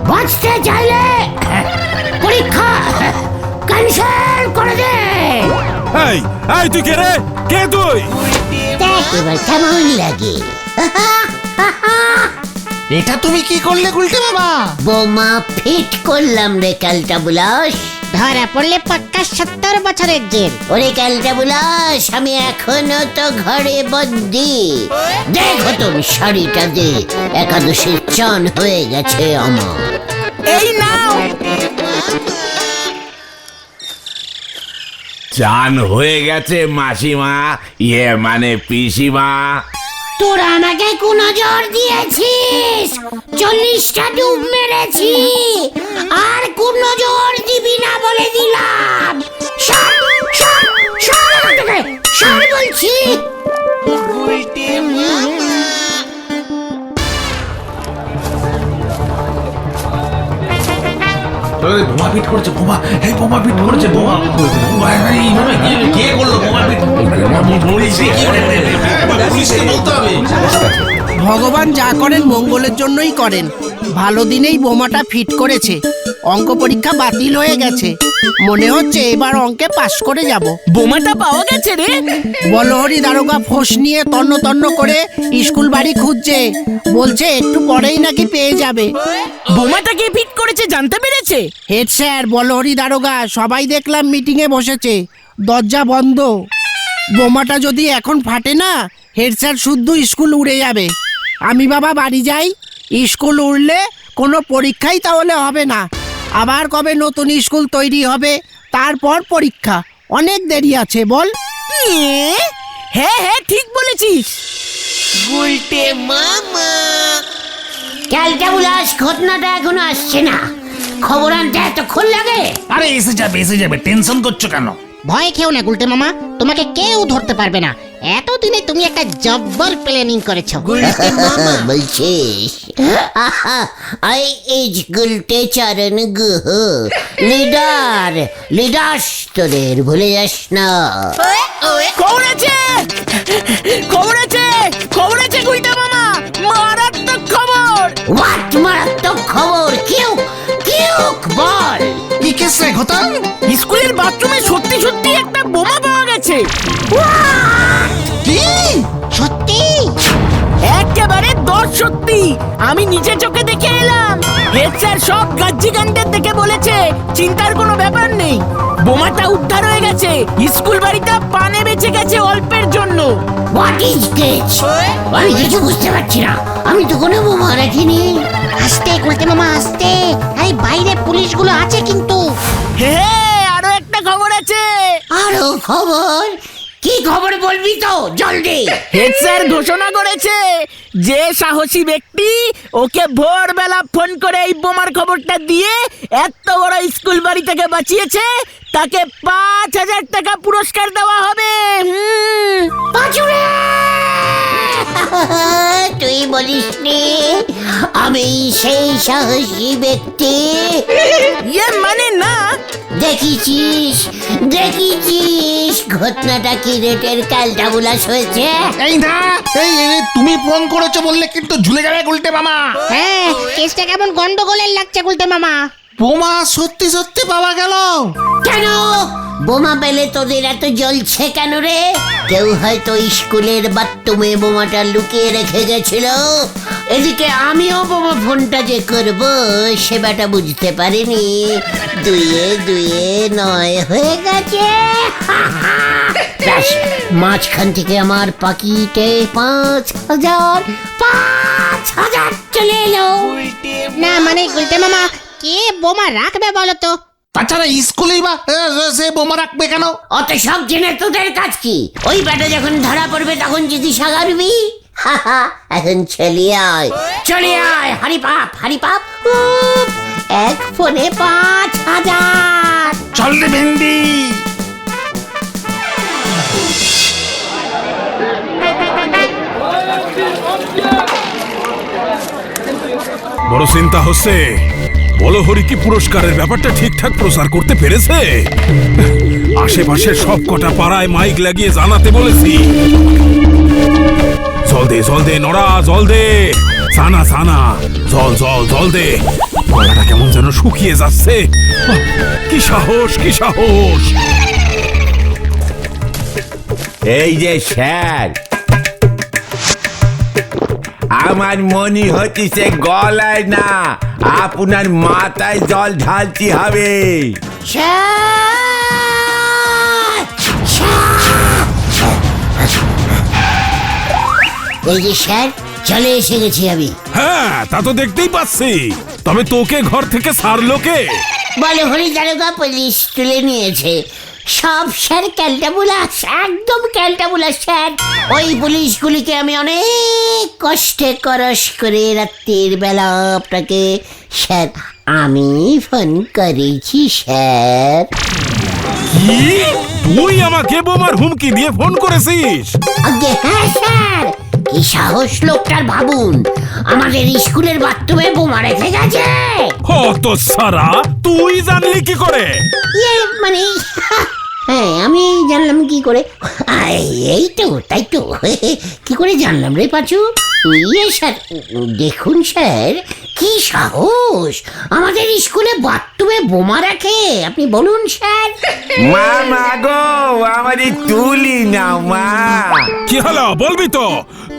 S2: বাঁচতে চাইলে পরীক্ষা ক্যান্সেল করে দে।
S7: এই এই তুই কে রে? কে তুই?
S2: দেখ এবার কেমন লাগে।
S3: এটা তুমি কি করলে গুলটে বাবা?
S2: বোমা ফিট করলাম রে ক্যালটা বুলাস।
S8: ধরা পড়লে পাক্কা 70 বছরের জেল।
S2: ওরে ক্যালটা বুলাস, আমি এখনো তো ঘরে বন্দি। দেখো তুমি শাড়িটা দে, একাদশীর চান হয়ে গেছে আমার।
S6: এই নাও।
S1: চান হয়ে গেছে মাসিমা, ইয়ে মানে পিসিমা।
S2: তোরা আমাকে কোন জোর দিয়েছিস? 40টা ডুব মেরেছি, আর কোন জোর দিবি না বলে দিলাম। সর সর সর এখান থেকে, সর বলছি।
S3: বোমা ফিট করেছে, বোমা, এই বোমা ফিট করেছে, বোমা। এইভাবে কে করলো বোমা ফিট? পুলিশকে বলতে হবে।
S9: ভগবান যা করেন মঙ্গলের জন্যই করেন। ভালো দিনেই বোমাটা ফিট করেছে। অঙ্ক পরীক্ষা বাতিল হয়ে গেছে, মনে হচ্ছে এবার অঙ্কে পাশ করে যাব।
S6: বোমাটা পাওয়া গেছে রে।
S9: বলহরি দারোগা ফোঁস নিয়ে তন্ন তন্ন করে স্কুল বাড়ি খুঁজছে, বলছে একটু পরেই নাকি পেয়ে যাবে।
S6: বোমাটা কে ফিট করেছে জানতে পেরেছে?
S9: হেড স্যার, বলহরি দারোগা সবাই দেখলাম মিটিংয়ে বসেছে, দরজা বন্ধ। বোমাটা যদি এখন ফাটে না, হেড স্যার শুদ্ধ স্কুল উড়ে যাবে। আমি বাবা বাড়ি যাই, স্কুল উড়লে কোনো পরীক্ষাই তাহলে হবে না। আবার কবে নতুন স্কুল তৈরি হবে, তারপর পরীক্ষা, অনেক দেরি আছে বল।
S6: হ্যাঁ হ্যাঁ ঠিক বলেছিস।
S2: ক্যালটা বুলাস, ঘটনাটা এখনো আসছে না, খবর আনতে এতক্ষণ লাগে?
S3: আরে এসে যাবে, টেনশন করছো কেন?
S8: ভয় খেও না গুলটে মামা, তোমাকে কেউ ধরতে পারবে না। এতদিনে তুমি একটা জব্বর প্ল্যানিং করেছো।
S2: বলছিস? আই ইজ গুলটে চারণ গুহ, লিডার লিডার্স তোদের, ভুলে যাস না।
S6: খবর আছে, খবর আছে, খবর আছে গুলটে মামা, মারাত্মক খবর।
S2: হোয়াট মারাত্মক খবর? কিউ কিউ বল।
S3: কি
S12: হতাম।
S6: স্কুলের বাথরুমে সত্যি সত্যি একটা বোমা পাওয়া গেছে।
S12: কি
S8: সত্যি?
S6: একেবারে 10 সত্যি। আমি নিজে চোখে দেখে এলাম। হেড স্যার সব গাজ্জি গান্ডের দেখে বলেছে চিন্তার কোনো ব্যাপার নেই, বোমাটা উদ্ধার হয়ে গেছে। স্কুল বাড়িটা পানে বেঁচে গেছে অল্পের জন্য।
S2: What is catch? আমি কিছু বুঝতে পারছি না, আমি তো কোনো বোমা রাখিনি।
S8: আস্তে গুলটে মামা আস্তে, এই বাইরে পুলিশগুলো আছে কিন্তু।
S6: হ্যাঁ, আরো একটা খবর আছে।
S2: আরো খবর? কি খবর বলবি তো জলদি।
S6: হেড স্যার ঘোষণা করেছে যে সাহসী ব্যক্তি ওকে ভোরবেলা ফোন করে এই বোমার খবরটা দিয়ে এত বড় স্কুল বাড়ি থেকে বাঁচিয়েছে তাকে 5,000 টাকা পুরস্কার দেওয়া হবে।
S2: পাঁচুরে! তুই বলিসনি আমি সেই সাহসী ব্যক্তি?
S6: ইয়ে মানে না।
S2: দেখিছিস দেখিছিস ঘটনাটা কি রেটের ক্যালটাবুলাস হয়েছে।
S12: এই না, এই তুমি ফোন করেছো বললে কিন্তু ঝুলে যাবে গুলটে মামা।
S8: হ্যাঁ, কেসটা কেমন গন্ডগোলের লাগছে গুলটে মামা।
S12: বোমা সত্যি সত্যি পাওয়া গেল।
S2: কেন বোমা পেলে তোদের এত জ্বলছে কেন রে? কেউ হয়তো স্কুলের বাথরুমে বোমাটা লুকিয়ে রেখে গেছিল। এদিকে আমিও বোমা ফোনটা যে করব সেবাটা বুঝতে পারিনি। দুইয়ে দুইয়ে 9 হয়ে গেছে। ব্যাস, মাঝখান থেকে আমার পাকিটে 5,000 চলে এলো।
S8: না মানে গুলটে মামা, কে বোমা রাখবে বলো তো?
S12: তাছাড়া স্কুলেই বা সে বোমা রাখবে কেন?
S2: অত সব জেনে তোদের কাজ কি? ওই ব্যাটা যখন ধরা পড়বে তখন যদি সাগারবি। এখন চলে আয় হারি পাপ। এক ফোনে 5,000।
S12: চল রে ভেন্ডি।
S7: বড় চিন্তা হচ্ছে, বলো হরি কি পুরস্কারের ব্যাপারটা ঠিকঠাক প্রচার করতে পেরেছে? আশেপাশে সব কটা পাড়ায় মাইক লাগিয়ে জানাতে বলেছি। জল দে নড়া, জল দে। সানা জল দে। গলাটা কেমন যেন শুকিয়ে যাচ্ছে। কি সাহস!
S1: এই যে স্যার, আমার মনে হচ্ছে গলায় না আপনার মাথায় জল ঢালতে হবে।
S2: এই যে স্যার, চলে এসে গেছি আমি।
S7: হ্যাঁ, তা তো দেখতেই পাচ্ছি। তবে তোকে ঘর থেকে ছাড়লো কে?
S2: বলে হরি দারোগা পুলিশ তুলে নিয়েছে। সব স্যার ক্যালটাবুলাস, একদম ক্যালটাবুলাস স্যার। ওই পুলিশগুলিকে আমি অনেক কষ্টে করস করে রাত্রির বেলা আপনাকে স্যার আমি ফোন করেছি স্যার।
S7: কি? তুই আমাকে বোমার হুমকি দিয়ে ফোন করেছিস?
S2: আগে হ্যাঁ স্যার, কি সাহস লোকটার ভাবুন। আমাদের স্কুলের বাথরুমে বোমা রেখে গেছে।
S7: হত সারা, তুই জানলি কি করে?
S2: ইয়ে মানে হ্যাঁ, আমি জানলাম কি করে? এই তো, তাই তো। কি করে জানলাম রে পাঁচু? ইয়ে স্যার, দেখুন স্যার, কি সাহস আমাদের স্কুলে বাথরুমে বোমা রাখে, আপনি বলুন স্যার।
S1: মা গো, আমারই তুলি নাও মা।
S7: কি হলো বলবি তো?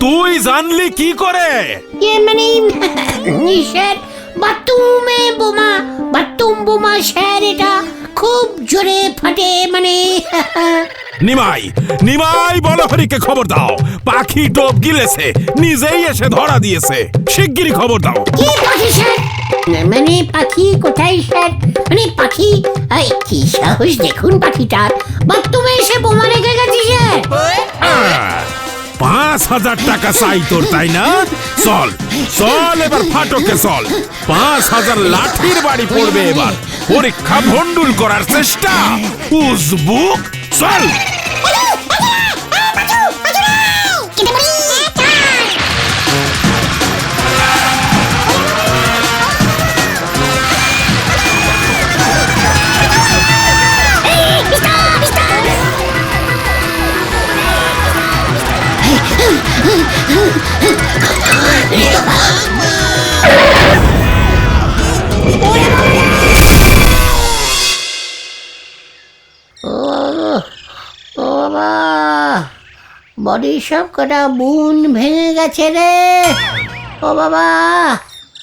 S7: তুই জানলি কি করে?
S2: ইয়ে মানে স্যার, বাথরুম বোমা স্যার, এটা খুব জোরে ফাটে মানে।
S7: নিমাই বলো হরিকে খবর দাও। পাখি টোপ গিলেছে, নিজেই এসে ধরা দিয়েছে। শিগগিরই খবর দাও।
S2: কি পাখি স্যার? মানে পাখি কোথায় স্যার? মানে পাখি, কি সাহস দেখুন পাখিটার, বাথরুমে এসে বোমা রেখে গেছে স্যার।
S7: 5,000 টাকা চাই তোর, তাই না? চল এবার ফাটকে চল। 5,000 লাঠির বাড়ি পড়বে এবার। পরীক্ষা ভন্ডুল করার চেষ্টা, উজবুক। চল।
S2: Oh, বডি সব কটা বুন ভেঙে গেছে রে ও বাবা।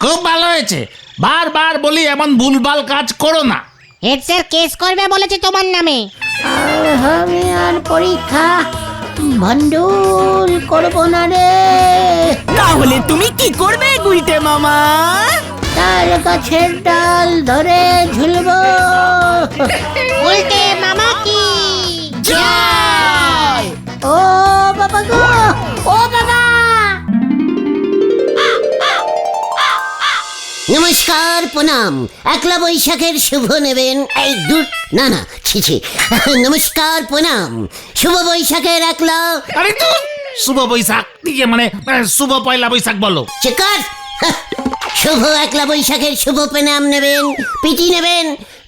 S3: খুব ভালো হয়েছে, বারবার বলি এমন ভুলভাল কাজ করো না।
S8: হেড স্যার কেস করবে বলেছে তোমার নামে।
S2: আর আমি আর পরীক্ষা ভণ্ডুল করবো না রে।
S6: তাহলে তুমি কি করবে গুলটে মামা?
S2: তার গাছের ডাল ধরে ঝুলবো।
S8: উল্টে মামা কি
S6: জয়!
S2: ও বাবা গো, ও বাবা। নমস্কার, প্রণাম। একলা বৈশাখের শুভ নেবেন। এই দূর, না না, ছি ছি। নমস্কার, প্রণাম। শুভ বৈশাখের একলা।
S3: আরে তো শুভ বৈশাখ দিয়ে মানে শুভ পয়লা বৈশাখ বলো।
S2: চেকার। শুভ একলা বৈশাখের শুভ প্রণাম নেবেন, পিটি নেবেন,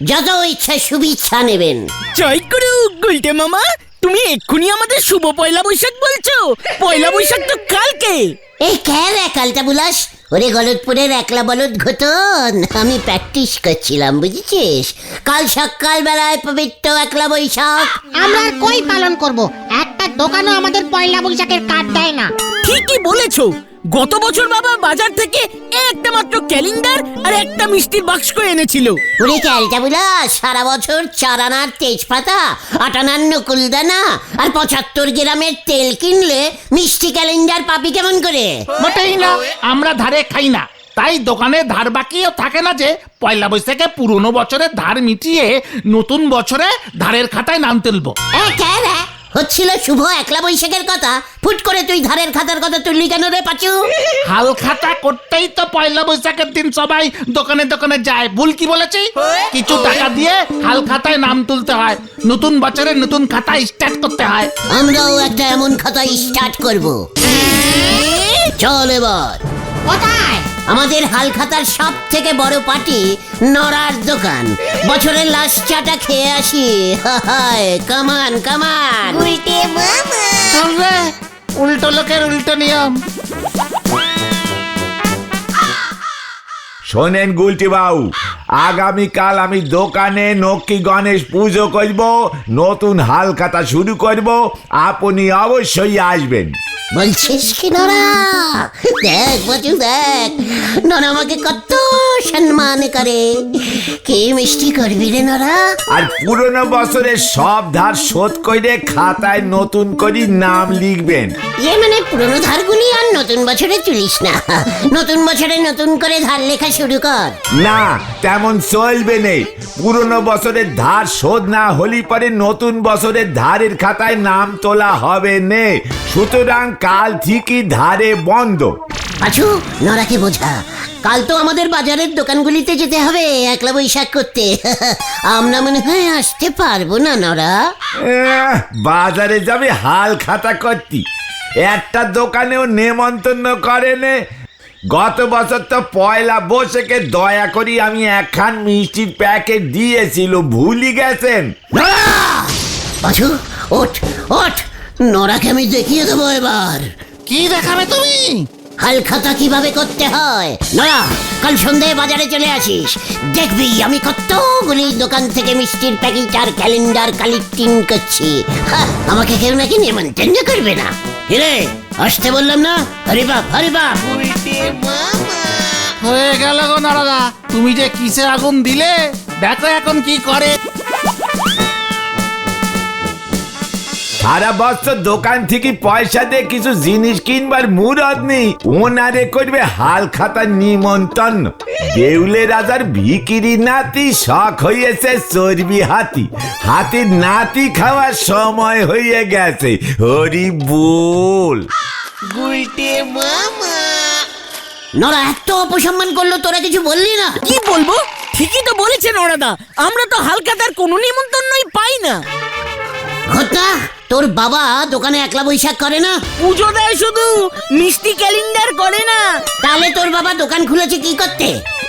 S2: যত ইচ্ছা শুভেচ্ছা নেবেন।
S6: জয় গুরু গুলটে মামা, তুমি এক্ষুনি আমাদের শুভ পয়লা বৈশাখ বলছো? পয়লা বৈশাখ তো কালকে।
S2: এই ক্যার একালটা বুলাস, ওরে গলতপুরের একলা বলদ ঘটন। আমি প্র্যাকটিস করছিলাম, বুঝেছিস? কাল সকাল বেলায় পবিত্র একলা বৈশাখ।
S8: আমরা আর কই পালন করব? একটা দোকানও আমাদের পয়লা বৈশাখের কার্ড দেয় না।
S6: ঠিকই বলেছো, গত বছর বাবা বাজার থেকে একটা মাত্র ক্যালেন্ডার আর একটা মিষ্টির বাক্স এনেছিল।
S2: ওরে ক্যালটা বুলাস, সারা বছর 4 আনার তেজপাতা, 8 আনার নকুলদানা আর 75 গ্রামের তেল কিনলে মিষ্টি ক্যালেন্ডার পাবি কেমন করে?
S3: মোটেই না, আমরা ধারে খাই না, তাই দোকানে ধার বাকিও থাকে না যে পয়লা বৈশাখে পুরনো বছরের ধার মিটিয়ে নতুন বছরে ধারের খাতায় নাম তুলবো।
S2: হচ্ছিল শুভ একলা বৈশাখের কথা, ফুট করে তুই ধারের খাতার কথা তুললি কেন রে পাচু?
S3: হাল খাতা করতেই তো পয়লা বৈশাখের দিন সবাই দোকানে দোকানে যায়। ভুল কি বলেছি? কিছু টাকা দিয়ে হাল খাতায় নাম তুলতে হয়, নতুন বছরের নতুন খাতা স্টার্ট করতে হয়।
S2: আমরাও একটা এমন খাতা স্টার্ট করব। চল এবার।
S8: কোথায়?
S2: আমাদের হাল খাতার সব থেকে বড় পার্টি নড়ার দোকান। বছরের লাস্ট চাটা খেয়ে আসি। হায়, কামান কামান।
S3: চলবে, উল্টো লোকের উল্টো নিয়ম।
S1: শোনেন গুলটি বাবু, আগামীকাল আমি দোকানে নক্কি গণেশ পুজো করব, নতুন হাল খাতা শুরু করব, আপনি অবশ্যই আসবেন।
S2: বলছিস কি নরা? দেখ বাচু দেখ, নরা আমাকে কত সম্মান করে। কি মিষ্টি করবি রে নরা?
S1: আর পুরনো বছরের সব ধার শোধ করে খাতায় নতুন করে নাম লিখবেন।
S2: মানে পুরনো ধারগুলি আর নতুন বছরে তুলিস না, নতুন বছরে নতুন করে ধার লেখা শুরু কর।
S1: না, তেমন চলবে নেই। পুরনো বছরের ধার শোধ না হলি পরে নতুন বছরের ধারের খাতায় নাম তোলা হবে নে। সুতরাং কাল ঠিকই ধারে বন্ধ।
S2: আছু, নরাকে বোঝা, কাল তো আমাদের বাজারের দোকানগুলিতে যেতে হবে একলা বৈশাখ করতে। আমরা মনে হয় আসতে পারবো না নরা।
S1: বাজারে যাবে হাল খাতা করতি, একটা দোকানেও নেমন্তন্ন করেনে। গত বছর তো পয়লা বৈশাখে দয়া করি আমি একখান মিষ্টির প্যাকেট দিয়েছিল, ভুলি গেছেন?
S2: পাছু ওঠ ওঠ, নরাকে আমি দেখিয়ে দেবো এবার।
S3: কি দেখাবে তুমি?
S2: হাল খাতা কিভাবে করতে হয়। নরা, কাল সন্ধ্যায় বাজারে চলে আসিস, দেখবি আমি কতগুলি দোকান থেকে মিষ্টির প্যাকেট আর ক্যালেন্ডার কালেক্টিং করছি। আমাকে কেউ নাকি নেমন্তন্ন করবে না। হিরে, আসতে বললাম না? হরি বাপ, হরি বাপ।
S3: হয়ে গেল গো নারদা, তুমি যে কিসে আগুন দিলে, দেখো এখন কি করে।
S1: সারা বছর দোকান থেকে পয়সা দিয়ে কিছু জিনিস কিনবার মুরদ নেই, ওনারে করবে হাল খাতার নিমন্ত্রণ। দেউলে রাজার ভিকিরি নাতি শখ হয়েছে চর্বি হাতি, হাতির নাতি খাওয়ার সময় হয়ে গেছে। হরি বল।
S2: নরা এত অপসম্মান করলো, তোরা কিছু বললি না?
S6: কি বলবো, ঠিকই তো বলেছেন ওরাদা, আমরা তো হালখাতার কোনো নিমন্ত্রণই পাই না।
S2: ঘটনা, তোর বাবা দোকানে একলা বৈশাখ করে না?
S6: পুজো দেয় শুধু, মিষ্টি ক্যালেন্ডার করে না।
S2: তাহলে তোর বাবা দোকান খুলেছে কি করতে?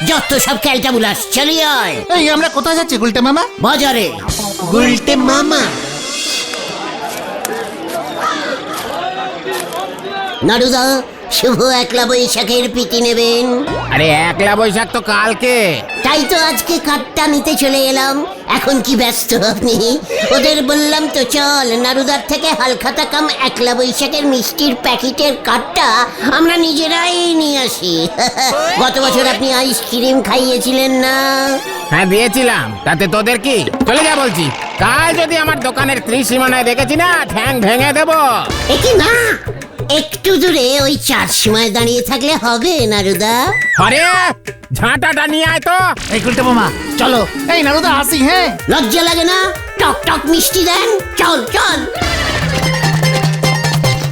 S2: যত সব ক্যালটা বুলাস, চলিয়ে আয়।
S3: এই আমরা কোথায় যাচ্ছি গুলটে মামা?
S2: বাজারে। গুলটে মামা। নাড়ুদা, শুভ একলা বৈশাখের প্রীতি নেবেন।
S6: আরে একলা বৈশাখ তো কালকে।
S2: তাই তো আজকে কার্ডটা নিতে চলে এলাম। এখন কি ব্যস্ত আপনি? ওদের বললাম তো চল নারুদার থেকে হালখাতা কাম একলা বৈশাখের মিষ্টির প্যাকেটের কার্ডটা আমরা নিজেরাই নিয়ে আসি। গত বছর আপনি আইসক্রিম খাইয়েছিলেন না?
S6: হ্যাঁ দিয়েছিলাম, তাতে তোদের কি? চলে যা বলছি, কাল যদি আমার দোকানের ত্রিসীমানায় দেখেছি না ঠ্যাং ভেঙে দেবো।
S2: এ কি না, একটু দূরে ওই চার সীমায় দাঁড়িয়ে থাকলে হবে নারুদা?
S6: আরে ঝাঁটাটা নিয়ে আয় তো।
S12: এই গুলটে মামা চলো, এই নারুদা আসি। হ্যাঁ,
S2: লজ্জা লাগে না? টক টক মিষ্টি দেন, চল চল।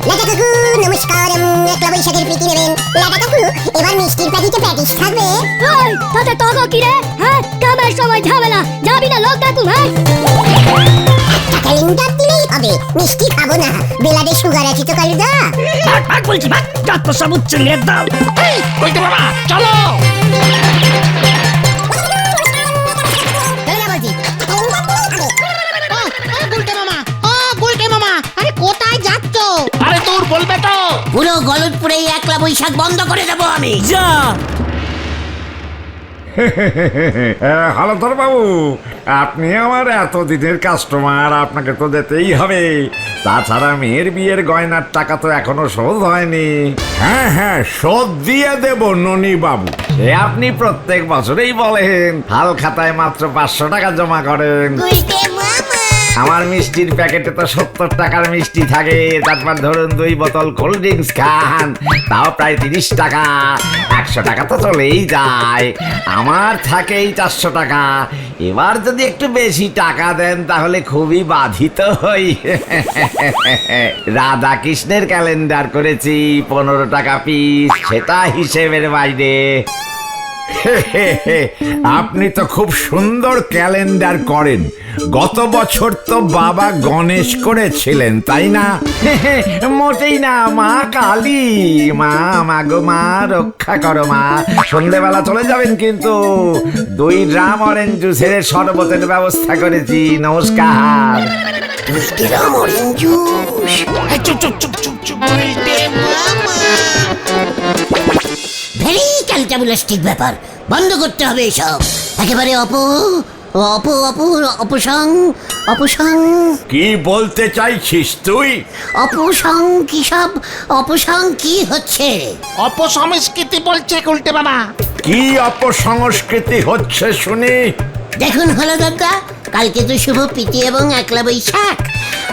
S10: লাটা কাকু নমস্কার, একলা বৈশাখের প্রীতি নেবেন। লাটা কাকু এবার মিষ্টির প্যাকেটে প্যাটিস থাকবে?
S13: ওই তাতে তগো কি রে? হ্যাঁ, কামের সময় ঝামেলা, যাবি না লোক ডাকু? হ্যাঁ,
S10: একটা ক্যালেন্ডার দিলেই হবে, মিষ্টি খাবো না, বেলাডে সুগার আছে তো কালুদা।
S11: ভাগ বলছি, ভাগ, যত সব উচ্চলের দাও।
S12: গুলটে মামা চলো।
S10: চলে যা বলছি,
S8: গুলটে মামা, ও গুলটে মামা, আরে কোথায় যাচ্ছ?
S12: আরে তোর বলবে তো।
S2: পুরো গলতপুরে একলা বৈশাখ বন্ধ করে দেবো আমি।
S11: যা
S1: হলধর বাবু, আপনি আমার এতদিনের কাস্টমার, আপনাকে তো যেতেই হবে। তাছাড়া মেয়ের বিয়ের গয়নার টাকা তো এখনো শোধ হয়নি। হ্যাঁ হ্যাঁ, শোধ দিয়ে দেব ননি বাবু। এ আপনি প্রত্যেক বছরেই বলেন, হাল খাতায় মাত্র 500 টাকা জমা করেন। আমার মিষ্টির প্যাকেটে তো 70 টাকার মিষ্টি থাকে, তারপর ধরুন 2 বোতল কোল্ড ড্রিঙ্কস খান, তাও প্রায় 30 টাকা। 100 টাকা তো চলেই যায়, আমার থাকেই 400 টাকা। এবার যদি একটু বেশি টাকা দেন তাহলে খুবই বাধিত হই। রাধা কৃষ্ণের ক্যালেন্ডার করেছি 15 টাকা পিস, সেটা হিসেবের বাইরে। আপনি তো খুব সুন্দর ক্যালেন্ডার করেন। গত বছর তো বাবা গণেশ করেছিলেন, তাই না? মোটেই না, মা কালী। মা মাগো মা, রক্ষা করো মা। সন্ধ্যেবেলা চলে যাবেন কিন্তু। 2 ড্রাম অরেঞ্জ জুসের শরবতের ব্যবস্থা করেছি। নমস্কার।
S2: 2 গ্রাম অরেঞ্জ জুস? ভেরি ক্যালটাবুলাস্টিক ব্যাপার, বন্ধ করতে হবে এসব। একেবারে অপসং।
S1: কি বলতে চাইছিস তুই?
S2: অপসং কি সব? অপসং কি হচ্ছে?
S12: অপসংস্কৃতি বলছে গুলটে মামা।
S1: কি অপসংস্কৃতি হচ্ছে শুনি?
S2: দেখুন হলো দাদা, কালকে তো শুভ প্রীতি এবং একলা বৈশাখ,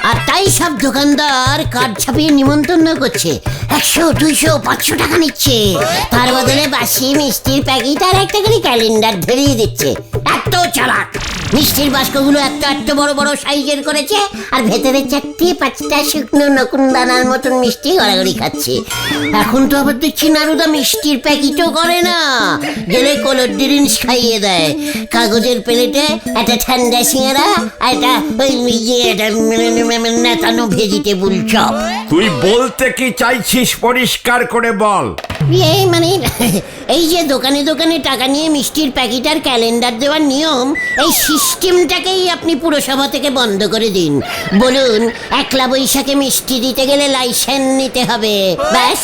S2: আর তাই সব দোকানদার কার্ড ছাপিয়ে নিমন্ত্রণ করছে। 100, 200, 500 টাকা নিচ্ছে। তার বদলে বাসি মিষ্টির প্যাকেট আর একটা করে ক্যালেন্ডার ধরিয়ে দিচ্ছে। এত চালাক! মিষ্টির বাস্কগুলো এত বড় বড় সাইজের করেছে, আর ভেতরে 4-5টা শুকনো নকুন দানার মতন মিষ্টি গড়াগড়ি খাচ্ছে। এখন তো আবার দেখছি নারুদা মিষ্টির প্যাকেটও করে না, গেলে কোল্ড ড্রিঙ্কস খাইয়ে দেয়। কাগজের প্লেটে একটা ঠান্ডা সিঙ্গারা আর একটা নেতানো ভেজিটেবল চপ।
S1: তুই বলতে কি চাইছিস পরিষ্কার করে বল।
S2: মানে এই যে দোকানে দোকানে টাকা নিয়ে মিষ্টির প্যাকেট আর ক্যালেন্ডার দেওয়ার নিয়ম, এই সিস্টেমটাকেই আপনি পুরসভা থেকে বন্ধ করে দিন। বলুন একলা বৈশাখে মিষ্টি দিতে গেলে লাইসেন্স নিতে হবে, ব্যাস।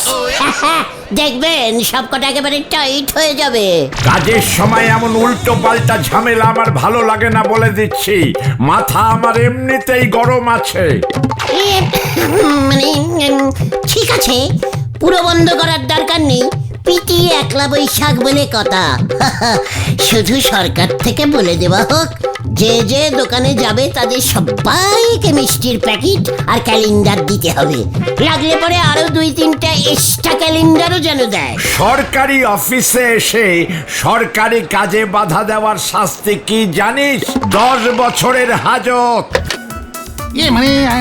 S2: দেখবেন সবকটা একেবারে টাইট হয়ে যাবে।
S1: কাজের সময় এমন উল্টো পাল্টা ঝামেলা আমার ভালো লাগে না বলে দিচ্ছি। মাথা আমার এমনিতেই গরম আছে।
S2: মানে ঠিক আছে, পুরো বন্ধ করার দরকার নেই, পিটি একলা বৈশাখ বলে কথা। শুধু সরকার থেকে বলে দেওয়া হোক, যে যে দোকানে যাবে তাদের সবাইকে মিষ্টির প্যাকেট আর ক্যালেন্ডার দিতে হবে। লাগলে পরে আরো 2-3টা এক্সট্রা ক্যালেন্ডারও যেন দেয়।
S1: সরকারি অফিসে এসে সরকারি কাজে বাধা দেওয়ার শাস্তি কি জানিস? 10 বছরের হাজত।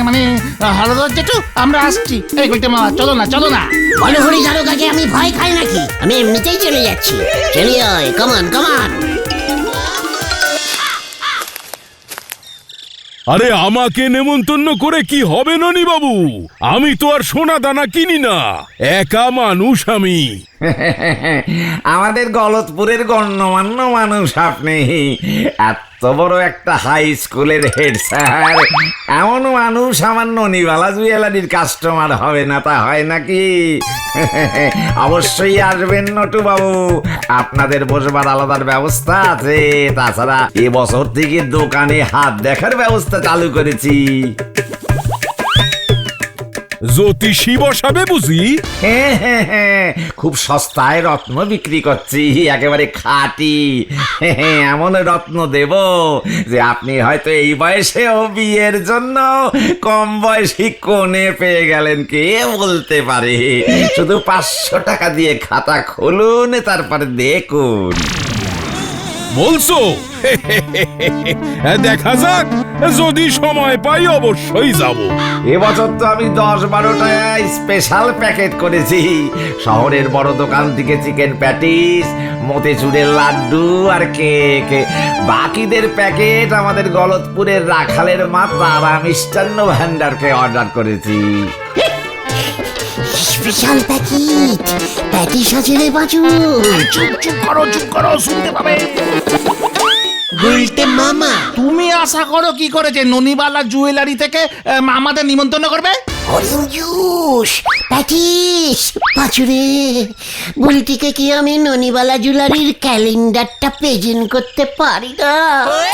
S12: মানে হলধর জেঠু, আমরা আসছি। এই গুলটে মামা চলো না।
S2: বলহরি দারোগাকে আমি ভয় খাই নাকি? আমি এমনিতেই চলে যাচ্ছি। চলি আয়, কমান।
S7: আরে আমাকে নেমন্তন্ন করে কি হবে ননি বাবু? আমি তো আর সোনা দানা কিনি না, একা মানুষ আমি।
S1: আমাদের গলতপুরের গণ্যমান্য মানুষ আপনি, এত বড় একটা হাই স্কুলের হেড স্যার, এমন মানুষ আমার ননিবালা জুয়েলারির কাস্টমার হবে না তা হয় নাকি? অবশ্যই আসবেন নটু বাবু, আপনাদের বসবার আলাদার ব্যবস্থা আছে। তাছাড়া এবছর থেকে দোকানে হাত দেখার ব্যবস্থা চালু করেছি।
S7: জ্যোতিষী বসাবে বুঝি?
S1: হ্যাঁ হ্যাঁ হ্যাঁ, খুব সস্তায় রত্ন বিক্রি করছি, একেবারে খাঁটি। এমন রত্ন দেব যে আপনি হয়তো এই বয়সেও বিয়ের জন্য কম বয়সী কোণে পেয়ে গেলেন, কে বলতে পারে। শুধু 500 টাকা দিয়ে খাতা খুলুন, তারপরে দেখুন।
S7: বলছো? দেখা যাক, যদি সময় পাই অবশ্যই যাব।
S1: এবছর তো আমি 10-12টা স্পেশাল প্যাকেট করেছি। শহরের বড় দোকান থেকে চিকেন প্যাটিস, মতিচুরের লাড্ডু আর কেক। বাকিদের প্যাকেট আমাদের গলতপুরের রাখালের মা তারা মিষ্টান্ন ভান্ডারকে অর্ডার করেছি।
S2: স্পেশাল প্যাকেট, প্যাটিস আছে রে বাজু।
S12: চুপ করো, শুনতে পাবে।
S2: গুলটে মামা,
S12: তুমি আশা করো কি করে যে ননিবালা জুয়েলারি থেকে আমাদের নিমন্ত্রণ করবে?
S2: অরেঞ্জ জুস, প্যাটিস, পাচুরে। বুলটিকে কি আমি ননিবালা জুয়েলারির ক্যালেন্ডারটা প্রেজেন্ট করতে পারি না?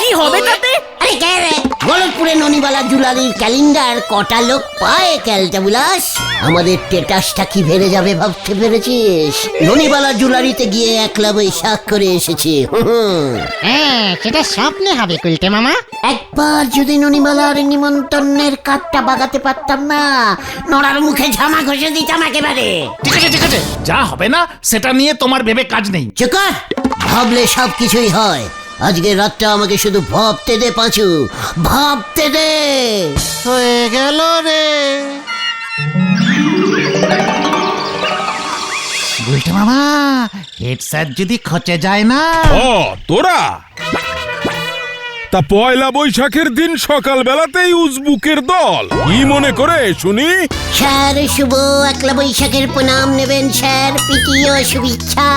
S6: কি হবে তাতে?
S2: আরে কে রে, গলতপুরে ননিবালা জুয়েলারির ক্যালেন্ডার কটা লোক পায় ক্যালটা বুলাস? আমাদের স্টেটাসটা কি বেড়ে যাবে ভাবতে পেরেছিস? ননিবালা জুয়েলারিতে গিয়ে 1লা বৈশাখ করে এসেছি।
S8: হ্যাঁ, সেটা স্বপ্নে হবে গুলটে মামা।
S2: একবার যদি ননিবালার নিমন্ত্রণের কার্ডটা বাগাতে পারতাম না, নড়ার মুখে ঝামা ঘষে দিতাম একেবারে।
S12: ঠিক আছে, যা হবে না সেটা নিয়ে তোমার ভেবে কাজ নেই।
S2: চুকার, ভাবলে সব কিছুই হয়। আজকে রাতটা আমাকে শুধু ভাবতে দে পাঁচু, ভাবতে দে।
S12: হয়ে গেল রে গুলটে মামা, হেড স্যার যদি খচে যায় না।
S7: ও তোরা তা পয়লা বৈশাখের দিন সকাল বেলাতেই উজবুকের দল, কি মনে করে শুনি?
S2: স্যার, শুভ 1লা বৈশাখের প্রণাম নেবেন স্যার, প্রীতি ও শুভেচ্ছা।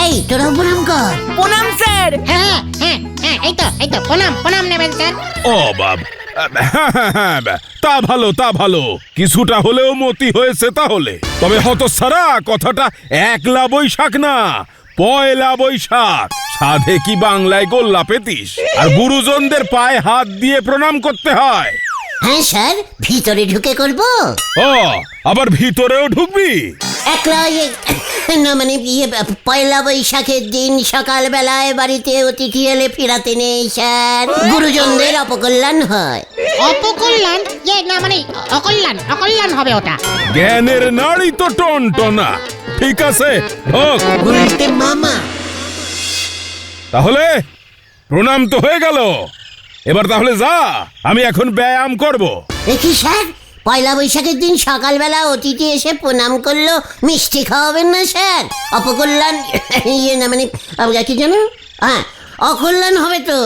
S2: এই তোরা প্রণাম কর।
S6: প্রণাম স্যার।
S8: হ্যাঁ হ্যাঁ হ্যাঁ, এই তো প্রণাম নেবেন স্যার।
S7: ও বাব, হ্যাঁ, তা ভালো, কিছুটা হলেও মতি হয়েছে তাহলে। তবে হতচ্ছাড়া, কথাটা 1লা বৈশাখ না, পয়লা বৈশাখ। সাধে কি বাংলায় গোল্লা পেতিস? আর গুরুজনদের পায়ে হাত দিয়ে প্রণাম করতে হয়।
S2: হ্যাঁ স্যার, ভিতরে ঢুকে করব।
S7: ও, আবার ভিতরেও ঢুকবি?
S2: একলা না মানে পয়লা বৈশাখের দিন সকাল বেলায় বাড়িতে অতিথি এলে ফিরাতে নেই স্যার, গুরুজনদের অপকল্যাণ হয়।
S8: অপকল্যাণ? না মানে অকল্যাণ হবে ওটা।
S7: জ্ঞানের নাড়ি তো টনটনা। ঠিক আছে, ঢোক।
S2: গুলটে মামা,
S7: তাহলে প্রণাম তো হয়ে গেল, এবার তাহলে যা, আমি এখন ব্যায়াম করব।
S2: দেখি স্যার, পয়লা বৈশাখের দিন সকালবেলা অতিথি এসে প্রণাম করলো, মিষ্টি খাওয়াবেন না স্যার? অপকল্যাণ না মানে আপনার কি জানো? হ্যাঁ, অকল্যাণ হবে তো।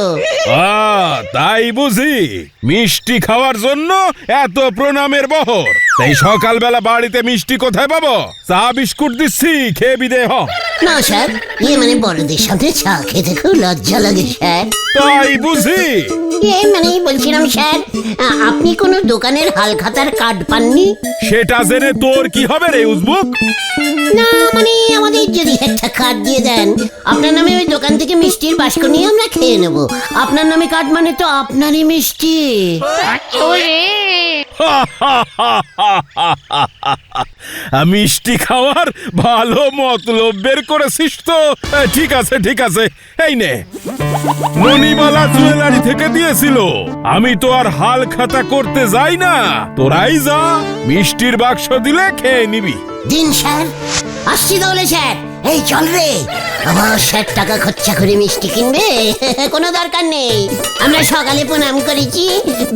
S7: তাই বুঝি, মিষ্টি খাওয়ার জন্য এত প্রণামের বহর। তাই সকালবেলা বাড়িতে মিষ্টি কোথায় পাবো? চা বিস্কুট দিচ্ছি, খেয়ে বিদে হ।
S2: না স্যার, মানে বড়দের সাথে চা খেতে খুব লজ্জা লাগে স্যার।
S7: তাই বুঝি?
S2: মানে বলছিলাম স্যার, আপনি কোনো দোকানের হালখাতার কার্ড পাননি?
S7: সেটা জেনে তোর কি হবে রে উজবুক?
S2: না মানে আমাদের যদি একটা কার্ড দিয়ে দেন, আপনার নামে ওই দোকান থেকে মিষ্টির বাস্ক নিয়ে আমরা খেয়ে নেব। আপনার নামে কার্ড মানে তো আপনারই মিষ্টি।
S7: মিষ্টি খাওয়ার ভালো মতলব বের করেছিস তো। ঠিক আছে, এই নে, ননিবালা জুয়েলারি থেকে দিয়েছিল। আমি তো আর হাল খাতা করতে যাই না, তোরাই যা, মিষ্টির বাক্স দিলে খেয়ে নিবি।
S2: দিন স্যার, আসছি তাহলে স্যার। এই চল রে, আবার স্যার টাকা খরচা করে মিষ্টি কিনবে? কোনো দরকার নেই, আমরা সকালে প্রণাম করেছি,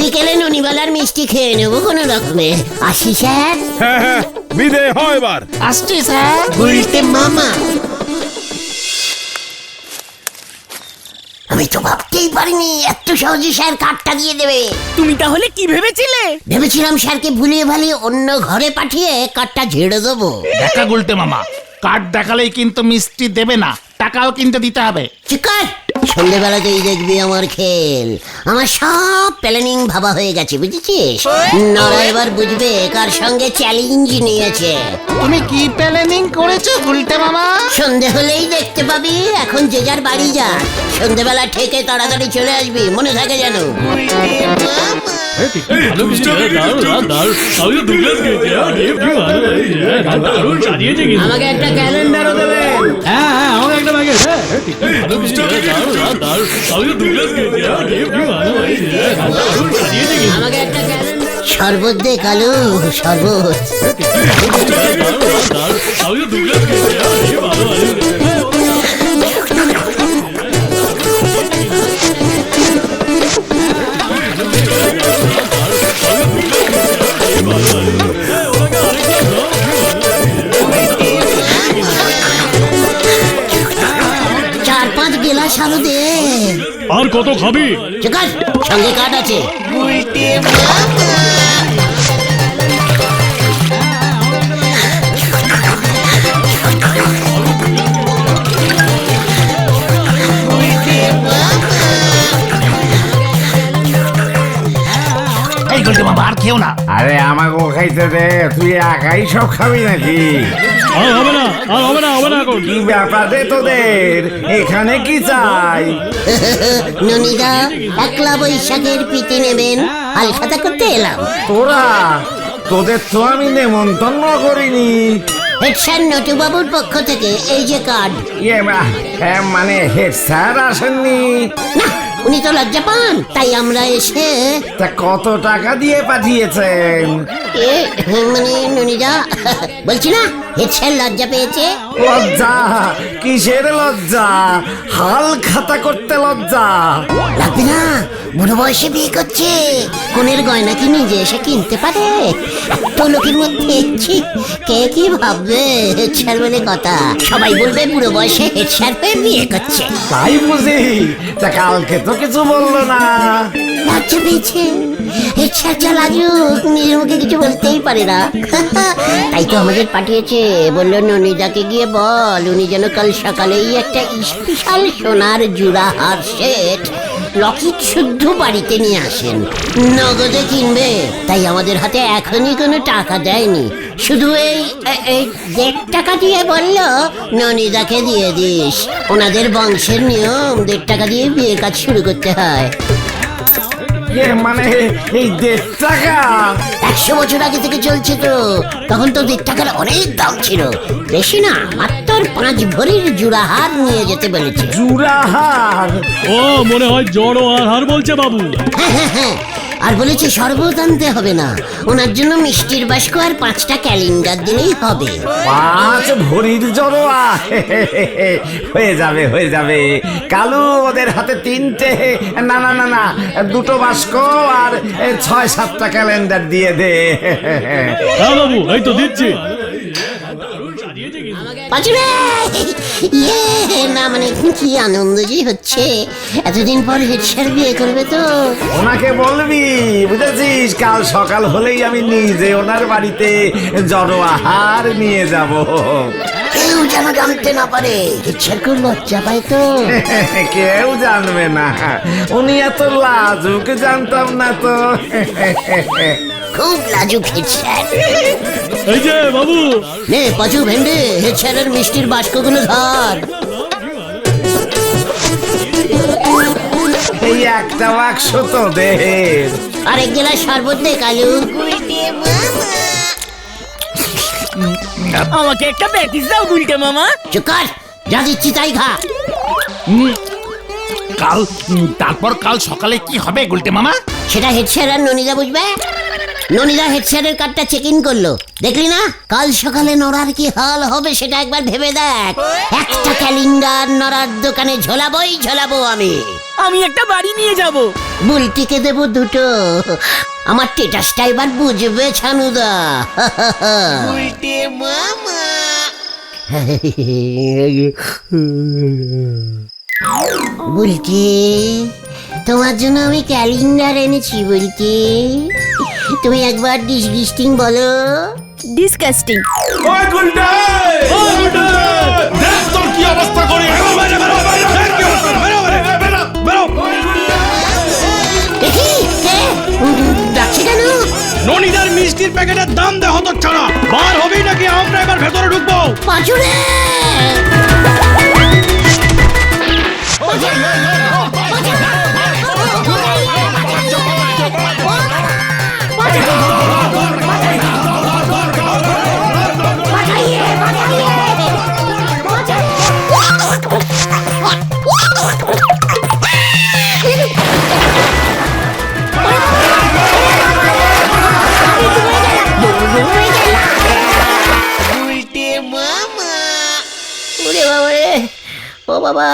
S2: বিকেলে ননিবালার মিষ্টি খেয়ে নেবো কোনো রকমে। আসি স্যার।
S7: হ্যাঁ, বিদায় হয় এবার।
S6: আসছি স্যার।
S2: গুলটে মামা, আমি তো ভাবতেই পারিনি এত সহজে স্যার কার্ডটা দিয়ে দেবে।
S6: তুমি তাহলে কি ভেবেছিলে?
S2: ভেবেছিলাম স্যারকে ভুলিয়ে ভালিয়ে অন্য ঘরে পাঠিয়ে কার্ডটা ঝেড়ে দেবো।
S3: দেখা গুলটে মামা,
S12: কার্ড দেখালেই কিন্তু মিষ্টি দেবে না, টাকাও কিনতে দিতে হবে।
S2: চিকার সন্ধ্যেবেলাতেই দেখবি আমার খেল। আমার সব প্ল্যানিং ভাবা হয়ে গেছে, বুঝেছিস? নরা এবার বুঝবে কার সঙ্গে চ্যালেঞ্জ নিয়েছে।
S12: তুমি কি প্ল্যানিং করেছো গুলটে মামা?
S2: সন্ধে হলেই দেখতে পাবি। এখন যে যার বাড়ি যা, সন্ধেবেলা ঠেকে তাড়াতাড়ি চলে আসবি, মনে থাকে যেন। আমাকে একটা ক্যালেন্ডারও দেবেন। আমাকে একটা ক্যালেন্ডার। শরবত দে কালু, শরবত। চার পাঁচ গেলাস আরো দে।
S7: আর কত খাবি?
S2: চিকার সঙ্গে কার্ড আছে।
S12: এই গুলটে মামা আর খেও না।
S1: আরে আমাকেও খাইতে দে, তুই একাই সব খাবি নাকি? কি ব্যাপার রে তোদের? এখানে কি চাই?
S2: ননিদা একলা বৈশাখের পিঠে নেবেন, হালখাতা করতে এলাম।
S1: তোদের তো আমি নেমন্তন্ন করিনি।
S2: হেড স্যার নটুবাবুর পক্ষ থেকে এই যে কার্ড।
S1: মানে হেড স্যার আসেননি?
S2: না, উনি তো লজ্জা পান, তাই আমরা এসে।
S1: তা কত টাকা দিয়ে পাঠিয়েছেন?
S2: মানে ননিদা বলছি না, হেড স্যার লজ্জা পেয়েছে।
S1: লজ্জা? কিসের লজ্জা? হাল খাতা করতে লজ্জা
S2: লাগবে না, বুড়ো বয়সে বিয়ে করছে। কোনের গয়না কি নিজে এসে কিনতে পারে? এত লোকের মধ্যে কে কি ভাববে? হেড স্যার বলে কথা, সবাই বলবে বুড়ো বয়সে হেড স্যার হয়ে বিয়ে করছে।
S1: তাই বুঝি? তা কালকে তো কিছু বললো না।
S2: লজ্জা পেয়েছে। হেড স্যার যা লাজুক, নিজের মুখে কিছু বলতেই পারে না। তাই তো আমাদের পাঠিয়েছে, বললো ননিদাকে গিয়ে বল উনি যেন কাল সকালেই একটা স্পেশাল সোনার জুড়া হার সেট লকেট শুদ্ধ বাড়িতে নিয়ে আসেন। নগদে কিনবে, তাই আমাদের হাতে এখনই কোনো টাকা দেয়নি। শুধু এই 1.5 টাকা দিয়ে বললো ননিদাকে দিয়ে দিস। ওনাদের বংশের নিয়ম 1.5 টাকা দিয়ে বিয়ে কাজ শুরু করতে হয়।
S1: মানে এই 1.5 টাকা?
S2: 100 বছর আগে থেকে চলছে তো, তখন তো 1.5 টাকার অনেক দাম ছিল। বেশি না, মাত্র 5 ভরির জুড়াহার নিয়ে যেতে বলেছে।
S1: জুড়াহার?
S7: ও মনে হয় জড়ো হার বলছে বাবু।
S2: হ্যাঁ, আর বলেছে শরবত আনতে হবে না, ওনার জন্য মিষ্টির বাস্ক আর 5টা ক্যালেন্ডার দিলেই হবে।
S1: 5 ভরির জড়োয়া? হয়ে যাবে। কালু ওদের হাতে 3টে, না 2টো বাস্ক আর 6-7টা ক্যালেন্ডার দিয়ে দে।
S7: হ্যাঁ বাবু, এই তো দিচ্ছি।
S2: না মানে কি আনন্দ যে হচ্ছে, এতদিন পর হেড স্যার বিয়ে করবে তো।
S1: ওনাকে বলবি, বুঝেছিস? কাল সকাল হলেই আমি নিজে ওনার বাড়িতে জড়োয়াহার নিয়ে যাব।
S2: কেউ যেন জানতে না পারে, হেড স্যার খুব লজ্জা পায় তো।
S1: কেউ জানবে না, উনি এত লাজুক, জানতাম না তো।
S2: খুব লাজুক হেড স্যার।
S7: এই যে বাবু,
S2: নে পাঁচু ভেন্ডে হেড স্যারের মিষ্টির বাস্কগুলো ধর।
S1: এই একটা বাক্স তোদের।
S2: আরেক গেলাস শরবত দে কালু।
S6: আমাকে একটা প্যাটিস দাও গুলটে মামা।
S2: চুকার, যা দিচ্ছি তাই খা।
S12: তারপর কাল সকালে কি হবে গুলটে মামা?
S2: সেটা হেড স্যার আর ননিদা বুঝবে। ননিদা হেড স্যারের কার্ডটা চেক ইন করলো, দেখলি না? কাল সকালে নড়ার কি হাল হবে সেটা একবার ভেবে দেখ। একটা ক্যালেন্ডার নড়ার দোকানে ঝোলাবো
S6: আমি একটা বাড়ি নিয়ে যাব।
S2: বুলটিকে দেব 2টো। আমার টেটাসটা এবার বুঝবে ছানুদা। বুলটি, তোমার জন্য আমি ক্যালেন্ডার এনেছি বুলটি। তুমি একবার ডিসগিস্টিং বলো।
S13: ডিসকাস্টিং।
S7: দেখ তোর কি অবস্থা করি।
S2: ডাকছে কেন?
S5: ননিদার মিষ্টির প্যাকেটের দাম দে হতচ্ছাড়া। বার হবি নাকি আমরা এবার ভেতরে ঢুকবো?
S2: পাঁচুরে! ওরে বাবা রে, ও বাবা,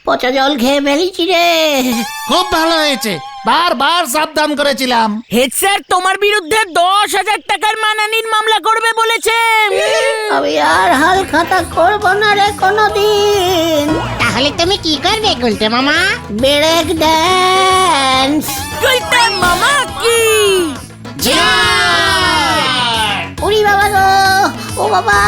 S2: পচা জল খেয়ে ফেলেছি রে।
S12: খুব ভালো হয়েছে, বারবার সাবধান করেছিলাম।
S6: হেড স্যার তোমার বিরুদ্ধে 10,000 টাকার মানহানির মামলা করবে বলেছে।
S2: আমি আর হাল খাতা করবো না রে কোনোদিন।
S8: তাহলে তুমি কি করবে গুলটে মামা?
S2: Break dance.
S6: গুলটে মামা কি
S2: উড়ি বাবা গো, ও বাবা।